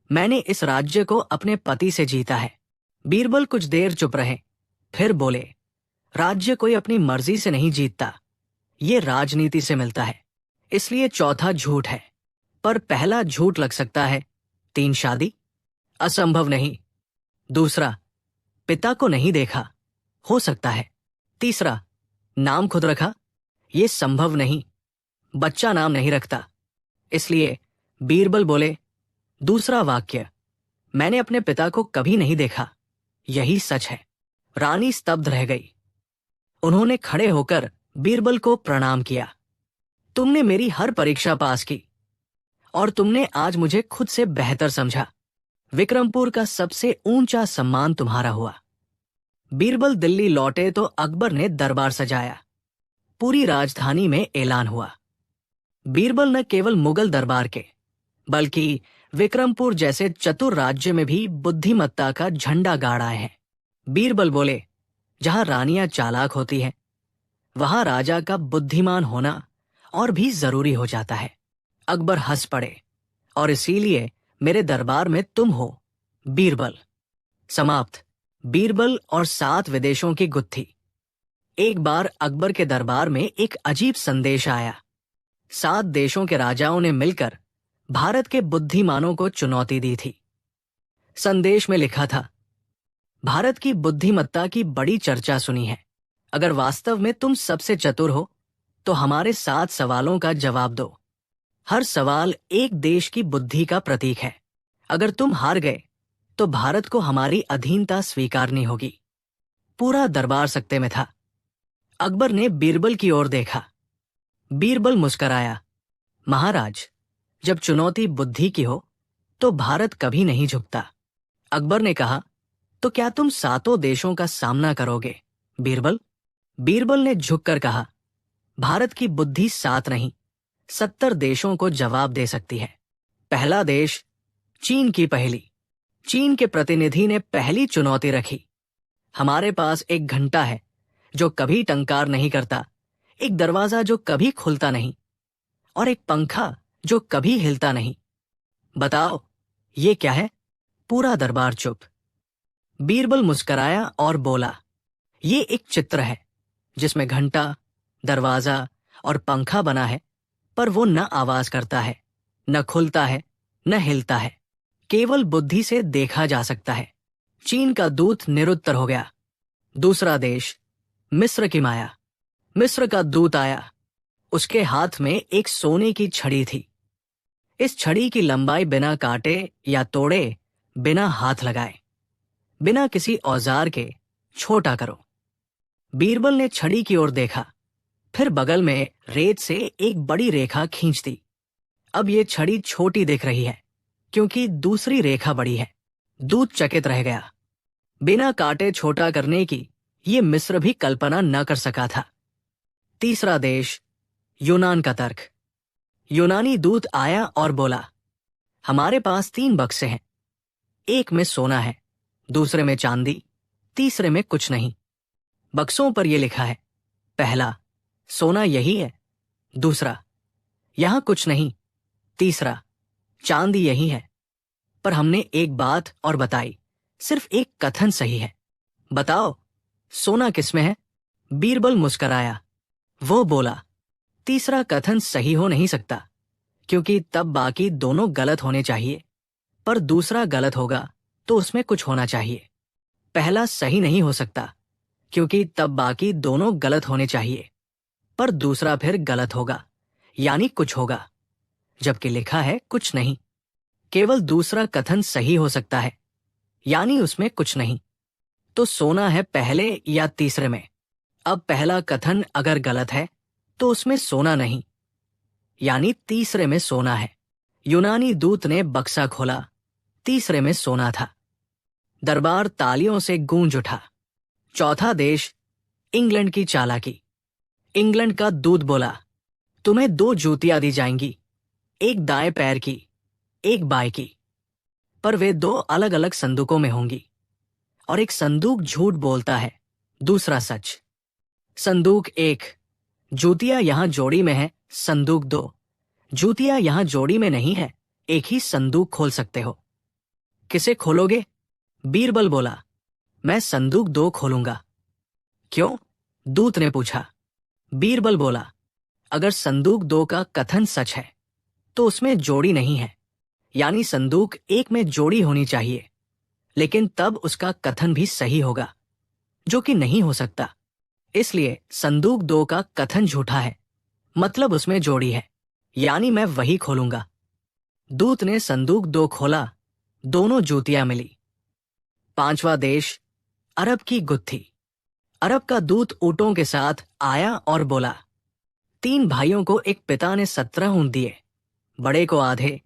मैंने इस राज्य को अपने पति से जीता है। बीरबल कुछ देर चुप रहे, फिर बोले, राज्य कोई अपनी मर्जी से नहीं जीतता, ये राजनीति से मिलता है। इसलिए चौथा झूठ है। पर पहला झूठ लग सकता है, 3 शादी, असंभव नहीं। दूसरा, पिता को नहीं देखा, हो सकता है। तीसरा, नाम खुद रखा, ये संभव नहीं, बच्चा नाम नहीं रखता। इसलिए बीरबल बोले, दूसरा वाक्य, मैंने अपने पिता को कभी नहीं देखा, यही सच है। रानी स्तब्ध रह गई। उन्होंने खड़े होकर बीरबल को प्रणाम किया। तुमने मेरी हर परीक्षा पास की और तुमने आज मुझे खुद से बेहतर समझा। विक्रमपुर का सबसे ऊंचा सम्मान तुम्हारा हुआ। बीरबल दिल्ली लौटे तो अकबर ने दरबार सजाया। पूरी राजधानी में ऐलान हुआ। बीरबल न केवल मुगल दरबार के, बल्कि विक्रमपुर जैसे चतुर राज्य में भी बुद्धिमत्ता का झंडा गाड़ आए हैं। बीरबल बोले, जहां रानियां चालाक होती हैं, वहां राजा का बुद्धिमान होना और भी जरूरी हो जाता है। अकबर हंस पड़े, और इसीलिए मेरे दरबार में तुम हो, बीरबल। समाप्त। बीरबल और 7 विदेशों की गुत्थी। एक बार अकबर के दरबार में एक अजीब संदेश आया। 7 देशों के राजाओं ने मिलकर भारत के बुद्धिमानों को चुनौती दी थी। संदेश में लिखा था, भारत की बुद्धिमत्ता की बड़ी चर्चा सुनी है। अगर वास्तव में तुम सबसे चतुर हो तो हमारे 7 सवालों का जवाब दो। हर सवाल एक देश की बुद्धि का प्रतीक है। अगर तुम हार गए तो भारत को हमारी अधीनता स्वीकारनी होगी। पूरा दरबार सकते में था। अकबर ने बीरबल की ओर देखा। बीरबल मुस्कराया, महाराज, जब चुनौती बुद्धि की हो तो भारत कभी नहीं झुकता। अकबर ने कहा, तो क्या तुम 7 देशों का सामना करोगे, बीरबल? बीरबल ने झुककर कहा, भारत की बुद्धि 7 नहीं, 70 देशों को जवाब दे सकती है। पहला देश, चीन की पहेली। चीन के प्रतिनिधि ने पहली चुनौती रखी। हमारे पास एक घंटा है जो कभी टंकार नहीं करता, एक दरवाजा जो कभी खुलता नहीं, और एक पंखा जो कभी हिलता नहीं। बताओ, ये क्या है? पूरा दरबार चुप। बीरबल मुस्कराया और बोला, ये एक चित्र है जिसमें घंटा, दरवाजा और पंखा बना है, पर वो न आवाज करता है, न खुलता है, न हिलता है। केवल बुद्धि से देखा जा सकता है। चीन का दूत निरुत्तर हो गया। दूसरा देश, मिस्र की माया। मिस्र का दूत आया। उसके हाथ में एक सोने की छड़ी थी। इस छड़ी की लंबाई बिना काटे या तोड़े, बिना हाथ लगाए, बिना किसी औजार के छोटा करो। बीरबल ने छड़ी की ओर देखा, फिर बगल में रेत से एक बड़ी रेखा खींच दी। अब ये छड़ी छोटी दिख रही है क्योंकि दूसरी रेखा बड़ी है। दूत चकित रह गया। बिना काटे छोटा करने की ये मिस्र भी कल्पना न कर सका था। तीसरा देश, यूनान का तर्क। यूनानी दूत आया और बोला, हमारे पास 3 बक्से हैं। एक में सोना है, दूसरे में चांदी, तीसरे में कुछ नहीं। बक्सों पर यह लिखा है, पहला, सोना यही है। दूसरा, यहां कुछ नहीं। तीसरा, चांदी यही है। पर हमने एक बात और बताई, सिर्फ एक कथन सही है। बताओ, सोना किसमें है? बीरबल मुस्कराया। वो बोला, तीसरा कथन सही हो नहीं सकता, क्योंकि तब बाकी दोनों गलत होने चाहिए। पर दूसरा गलत होगा तो उसमें कुछ होना चाहिए। पहला सही नहीं हो सकता, क्योंकि तब बाकी दोनों गलत होने चाहिए। पर दूसरा फिर गलत होगा, यानी कुछ होगा, जबकि लिखा है कुछ नहीं। केवल दूसरा कथन सही हो सकता है, यानी उसमें कुछ नहीं। तो सोना है पहले या तीसरे में। अब पहला कथन अगर गलत है तो उसमें सोना नहीं, यानी तीसरे में सोना है। यूनानी दूत ने बक्सा खोला, तीसरे में सोना था। दरबार तालियों से गूंज उठा। चौथा देश, इंग्लैंड की चालाकी। इंग्लैंड का दूत बोला, तुम्हें 2 जूतियां दी जाएंगी, एक दाएं पैर की, एक बाएं की, पर वे 2 अलग अलग संदूकों में होंगी, और एक संदूक झूठ बोलता है, दूसरा सच। संदूक 1, जूतियां यहां जोड़ी में है। संदूक 2, जूतियां यहां जोड़ी में नहीं है, एक ही संदूक खोल सकते हो। किसे खोलोगे? बीरबल बोला, मैं संदूक 2 खोलूंगा। क्यों? दूत ने पूछा। बीरबल बोला, अगर संदूक 2 का कथन सच है तो उसमें जोड़ी नहीं है, यानी संदूक 1 में जोड़ी होनी चाहिए, लेकिन तब उसका कथन भी सही होगा, जो कि नहीं हो सकता। इसलिए संदूक 2 का कथन झूठा है, मतलब उसमें जोड़ी है, यानी मैं वही खोलूंगा। दूत ने संदूक 2 खोला, दोनों जूतियां मिली। 5वां देश, अरब की गुत्थी। अरब का दूत ऊंटों के साथ आया और बोला, 3 भाइयों को एक पिता ने 17 ऊंट दिए, बड़े को आधे,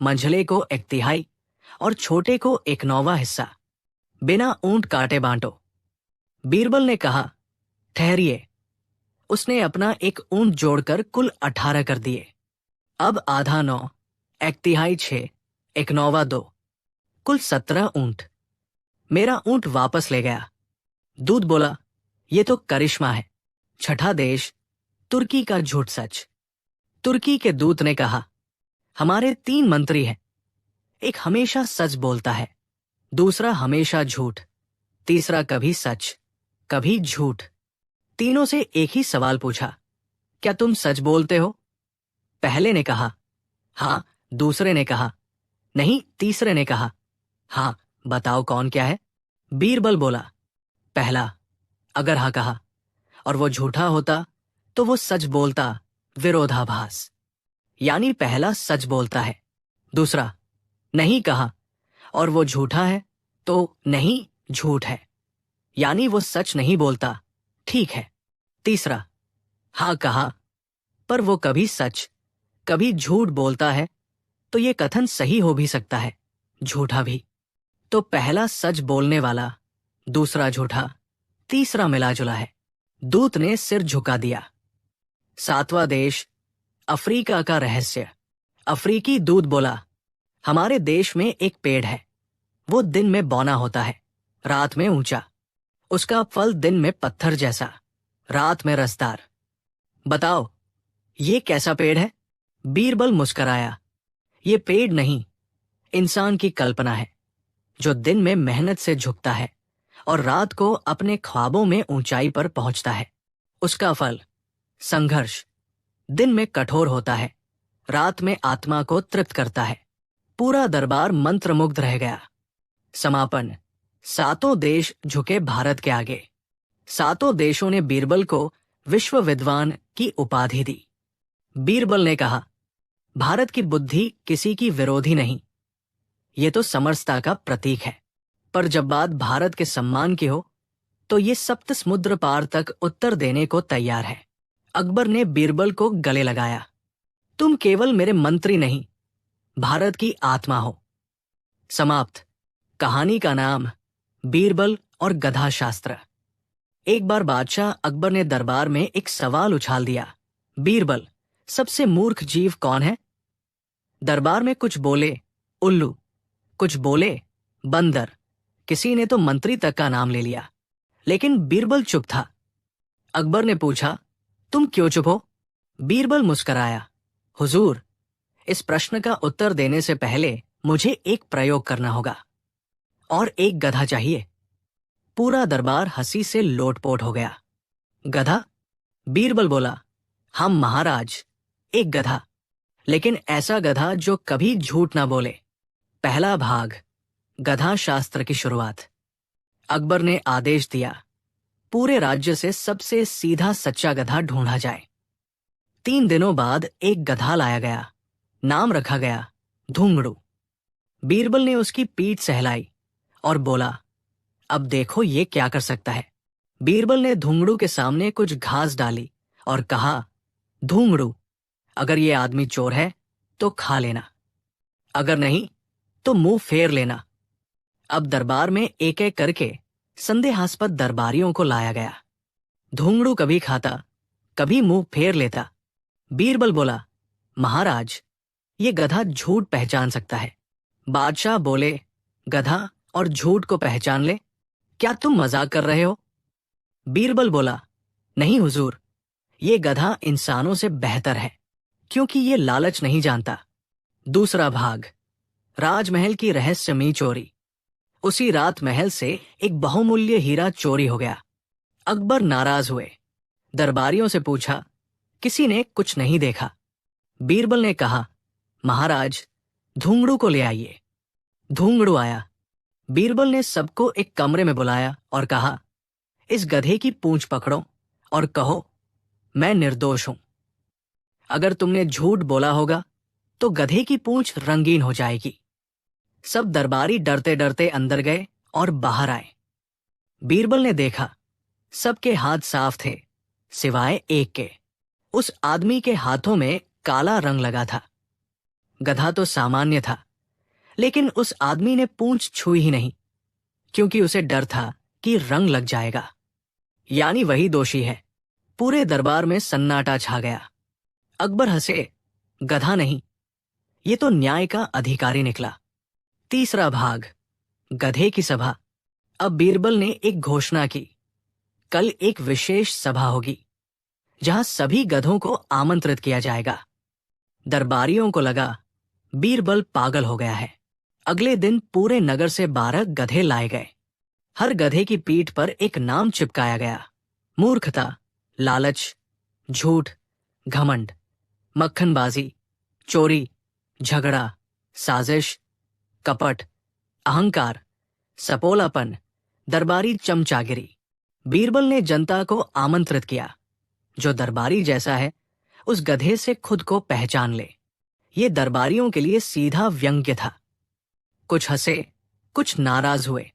मंझले को 1/3 और छोटे को 1/9 हिस्सा, बिना ऊंट काटे बांटो। बीरबल ने कहा, ठहरिए। उसने अपना एक ऊंट जोड़कर कुल 18 कर दिए। अब आधा 9, 1/3 6, 1/9 2, कुल 17 ऊंट। मेरा ऊंट वापस ले गया। दूत बोला, ये तो करिश्मा है। 6ठा देश, तुर्की का झूठ सच। तुर्की के दूत ने कहा, हमारे 3 मंत्री हैं, एक हमेशा सच बोलता है, दूसरा हमेशा झूठ, तीसरा कभी सच कभी झूठ। तीनों से एक ही सवाल पूछा, क्या तुम सच बोलते हो? पहले ने कहा, हाँ। दूसरे ने कहा, नहीं। तीसरे ने कहा, हाँ। बताओ कौन क्या है? बीरबल बोला, पहला। अगर हाँ कहा और वो झूठा होता तो वो सच बोलता, विरोधाभास, यानी पहला सच बोलता है। दूसरा, नहीं कहा और वो झूठा है तो नहीं झूठ है, यानी वो सच नहीं बोलता, ठीक है। तीसरा, हाँ कहा पर वो कभी सच कभी झूठ बोलता है, तो ये कथन सही हो भी सकता है, झूठा भी। तो पहला सच बोलने वाला, दूसरा झूठा, तीसरा मिला जुला है। दूत ने सिर झुका दिया। 7वां देश, अफ्रीका का रहस्य। अफ्रीकी दूत बोला, हमारे देश में एक पेड़ है, वो दिन में बौना होता है, रात में ऊंचा। उसका फल दिन में पत्थर जैसा, रात में रसदार। बताओ, ये कैसा पेड़ है? बीरबल मुस्कराया, ये पेड़ नहीं, इंसान की कल्पना है, जो दिन में मेहनत से झुकता है और रात को अपने ख्वाबों में ऊंचाई पर पहुंचता है। उसका फल, संघर्ष, दिन में कठोर होता है, रात में आत्मा को तृप्त करता है। पूरा दरबार मंत्रमुग्ध रह गया। समापन। 7 देश झुके भारत के आगे। 7 देशों ने बीरबल को विश्व विद्वान की उपाधि दी। बीरबल ने कहा, भारत की बुद्धि किसी की विरोधी नहीं, ये तो समरसता का प्रतीक है, पर जब बात भारत के सम्मान की हो तो ये सप्त समुद्र पार तक उत्तर देने को तैयार है। अकबर ने बीरबल को गले लगाया, तुम केवल मेरे मंत्री नहीं, भारत की आत्मा हो। समाप्त। कहानी का नाम, बीरबल और गधा शास्त्र। एक बार बादशाह अकबर ने दरबार में एक सवाल उछाल दिया, बीरबल, सबसे मूर्ख जीव कौन है? दरबार में कुछ बोले उल्लू, कुछ बोले बंदर, किसी ने तो मंत्री तक का नाम ले लिया, लेकिन बीरबल चुप था। अकबर ने पूछा, तुम क्यों चुप हो? बीरबल मुस्कराया, हुजूर, इस प्रश्न का उत्तर देने से पहले मुझे एक प्रयोग करना होगा, और एक गधा चाहिए। पूरा दरबार हंसी से लोटपोट हो गया। गधा? बीरबल बोला, हम महाराज, एक गधा, लेकिन ऐसा गधा जो कभी झूठ ना बोले। पहला भाग, गधा शास्त्र की शुरुआत। अकबर ने आदेश दिया, पूरे राज्य से सबसे सीधा सच्चा गधा ढूंढा जाए। 3 दिनों बाद एक गधा लाया गया, नाम रखा गया धूंगड़ू। बीरबल ने उसकी पीठ सहलाई और बोला, अब देखो ये क्या कर सकता है। बीरबल ने धूंगड़ू के सामने कुछ घास डाली और कहा, धूंगड़ू, अगर ये आदमी चोर है तो खा लेना, अगर नहीं तो मुंह फेर लेना। अब दरबार में एक एक करके संदेहास्पद दरबारियों को लाया गया। धूंगड़ू कभी खाता, कभी मुंह फेर लेता, बीरबल बोला, महाराज, ये गधा झूठ पहचान सकता है। बादशाह बोले, गधा और झूठ को पहचान ले, क्या तुम मजाक कर रहे हो? बीरबल बोला, नहीं हुजूर, ये गधा इंसानों से बेहतर है, क्योंकि ये लालच नहीं जानता। दूसरा भाग, राजमहल की रहस्यमयी चोरी। उसी रात महल से एक बहुमूल्य हीरा चोरी हो गया। अकबर नाराज हुए, दरबारियों से पूछा, किसी ने कुछ नहीं देखा? बीरबल ने कहा, महाराज, धूंगड़ू को ले आइए। धूंगड़ू आया। बीरबल ने सबको एक कमरे में बुलाया और कहा, इस गधे की पूंछ पकड़ो और कहो, मैं निर्दोष हूं। अगर तुमने झूठ बोला होगा तो गधे की पूंछ रंगीन हो जाएगी। सब दरबारी डरते डरते अंदर गए और बाहर आए। बीरबल ने देखा, सबके हाथ साफ थे सिवाय एक के। उस आदमी के हाथों में काला रंग लगा था। गधा तो सामान्य था, लेकिन उस आदमी ने पूंछ छुई ही नहीं, क्योंकि उसे डर था कि रंग लग जाएगा, यानी वही दोषी है। पूरे दरबार में सन्नाटा छा गया। अकबर हंसे, गधा नहीं, ये तो न्याय का अधिकारी निकला। तीसरा भाग, गधे की सभा। अब बीरबल ने एक घोषणा की, कल एक विशेष सभा होगी जहां सभी गधों को आमंत्रित किया जाएगा। दरबारियों को लगा बीरबल पागल हो गया है। अगले दिन पूरे नगर से 12 गधे लाए गए। हर गधे की पीठ पर एक नाम चिपकाया गया। मूर्खता, लालच, झूठ, घमंड, मक्खनबाजी, चोरी, झगड़ा, साजिश, कपट, अहंकार, सपोलापन, दरबारी चमचागिरी। बीरबल ने जनता को आमंत्रित किया, जो दरबारी जैसा है उस गधे से खुद को पहचान ले। ये दरबारियों के लिए सीधा व्यंग्य था। कुछ हंसे, कुछ नाराज हुए,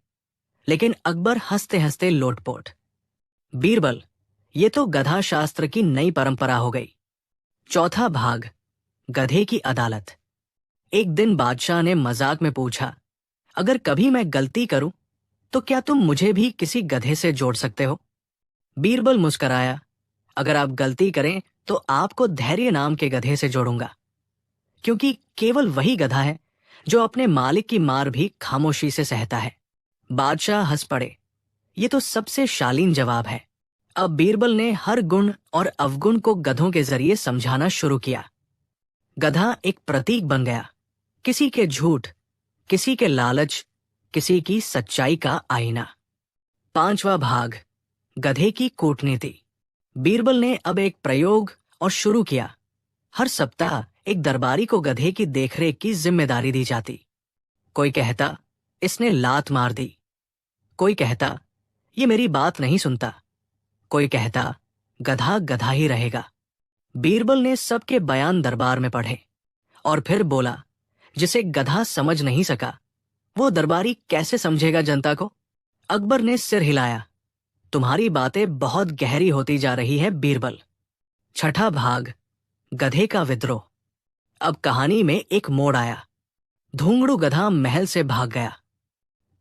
लेकिन अकबर हंसते हंसते लोटपोट। बीरबल, ये तो गधा शास्त्र की नई परंपरा हो गई। चौथा भाग, गधे की अदालत। एक दिन बादशाह ने मजाक में पूछा, अगर कभी मैं गलती करूं तो क्या तुम मुझे भी किसी गधे से जोड़ सकते हो? बीरबल मुस्कराया, अगर आप गलती करें तो आपको धैर्य नाम के गधे से जोड़ूंगा, क्योंकि केवल वही गधा है जो अपने मालिक की मार भी खामोशी से सहता है। बादशाह हंस पड़े, ये तो सबसे शालीन जवाब है। अब बीरबल ने हर गुण और अवगुण को गधों के जरिए समझाना शुरू किया। गधा एक प्रतीक बन गया, किसी के झूठ, किसी के लालच, किसी की सच्चाई का आईना। पांचवा भाग, गधे की कूटनीति। बीरबल ने अब एक प्रयोग और शुरू किया। हर सप्ताह एक दरबारी को गधे की देखरेख की जिम्मेदारी दी जाती। कोई कहता, इसने लात मार दी। कोई कहता, ये मेरी बात नहीं सुनता। कोई कहता, गधा गधा ही रहेगा। बीरबल ने सबके बयान दरबार में पढ़े और फिर बोला, जिसे गधा समझ नहीं सका वो दरबारी कैसे समझेगा जनता को? अकबर ने सिर हिलाया, तुम्हारी बातें बहुत गहरी होती जा रही है बीरबल। छठा भाग, गधे का विद्रोह। अब कहानी में एक मोड़ आया। धूंगड़ू गधा महल से भाग गया।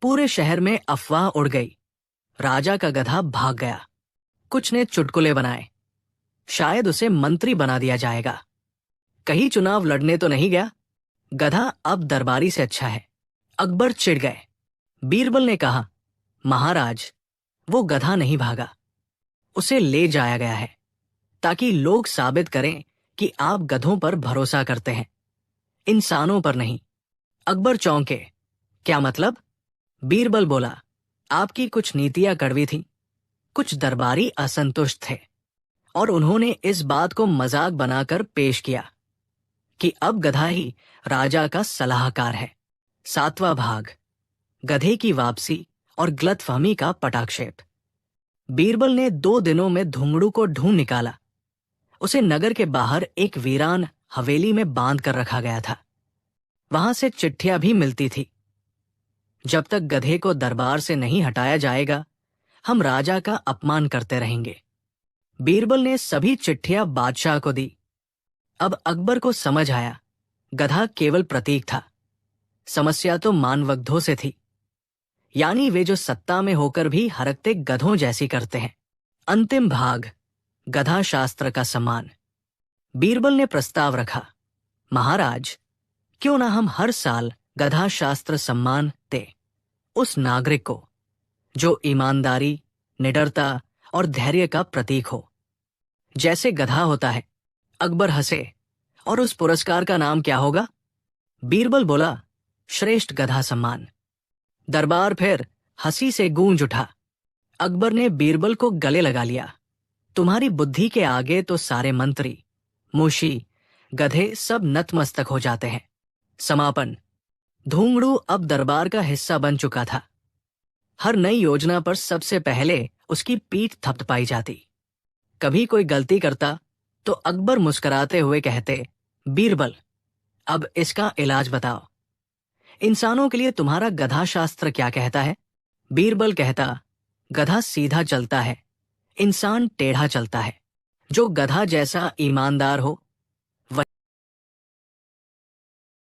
पूरे शहर में अफवाह उड़ गई, राजा का गधा भाग गया। कुछ ने चुटकुले बनाए, शायद उसे मंत्री बना दिया जाएगा। कहीं चुनाव लड़ने तो नहीं गया, गधा अब दरबारी से अच्छा है। अकबर चिढ़ गए। बीरबल ने कहा, महाराज, वो गधा नहीं भागा, उसे ले जाया गया है, ताकि लोग साबित करें कि आप गधों पर भरोसा करते हैं, इंसानों पर नहीं। अकबर चौंके, क्या मतलब? बीरबल बोला, आपकी कुछ नीतियां कड़वी थीं, कुछ दरबारी असंतुष्ट थे, और उन्होंने इस बात को मजाक बनाकर पेश किया कि अब गधा ही राजा का सलाहकार है। सातवां भाग, गधे की वापसी और गलतफहमी का पटाक्षेप। बीरबल ने 2 दिनों में धूंगड़ू को ढूंढ निकाला। उसे नगर के बाहर एक वीरान हवेली में बांध कर रखा गया था। वहां से चिट्ठियां भी मिलती थी, जब तक गधे को दरबार से नहीं हटाया जाएगा हम राजा का अपमान करते रहेंगे। बीरबल ने सभी चिट्ठियां बादशाह को दी। अब अकबर को समझ आया, गधा केवल प्रतीक था, समस्या तो मानवगधों से थी, यानी वे जो सत्ता में होकर भी हरकते गधों जैसी करते हैं। अंतिम भाग, गधा शास्त्र का सम्मान। बीरबल ने प्रस्ताव रखा, महाराज, क्यों ना हम हर साल गधा शास्त्र सम्मान दें उस नागरिक को जो ईमानदारी, निडरता और धैर्य का प्रतीक हो, जैसे गधा होता है। अकबर हंसे, और उस पुरस्कार का नाम क्या होगा? बीरबल बोला, श्रेष्ठ गधा सम्मान। दरबार फिर हंसी से गूंज उठा। अकबर ने बीरबल को गले लगा लिया। तुम्हारी बुद्धि के आगे तो सारे मंत्री, मुशी, गधे सब नतमस्तक हो जाते हैं। समापन। धूंगड़ू अब दरबार का हिस्सा बन चुका था। हर नई योजना पर सबसे पहले उसकी पीठ थपथपाई जाती। कभी कोई गलती करता तो अकबर मुस्कुराते हुए कहते, बीरबल, अब इसका इलाज बताओ। इंसानों के लिए तुम्हारा गधा शास्त्र क्या कहता है? बीरबल कहता, गधा सीधा चलता है, इंसान टेढ़ा चलता है। जो गधा जैसा ईमानदार हो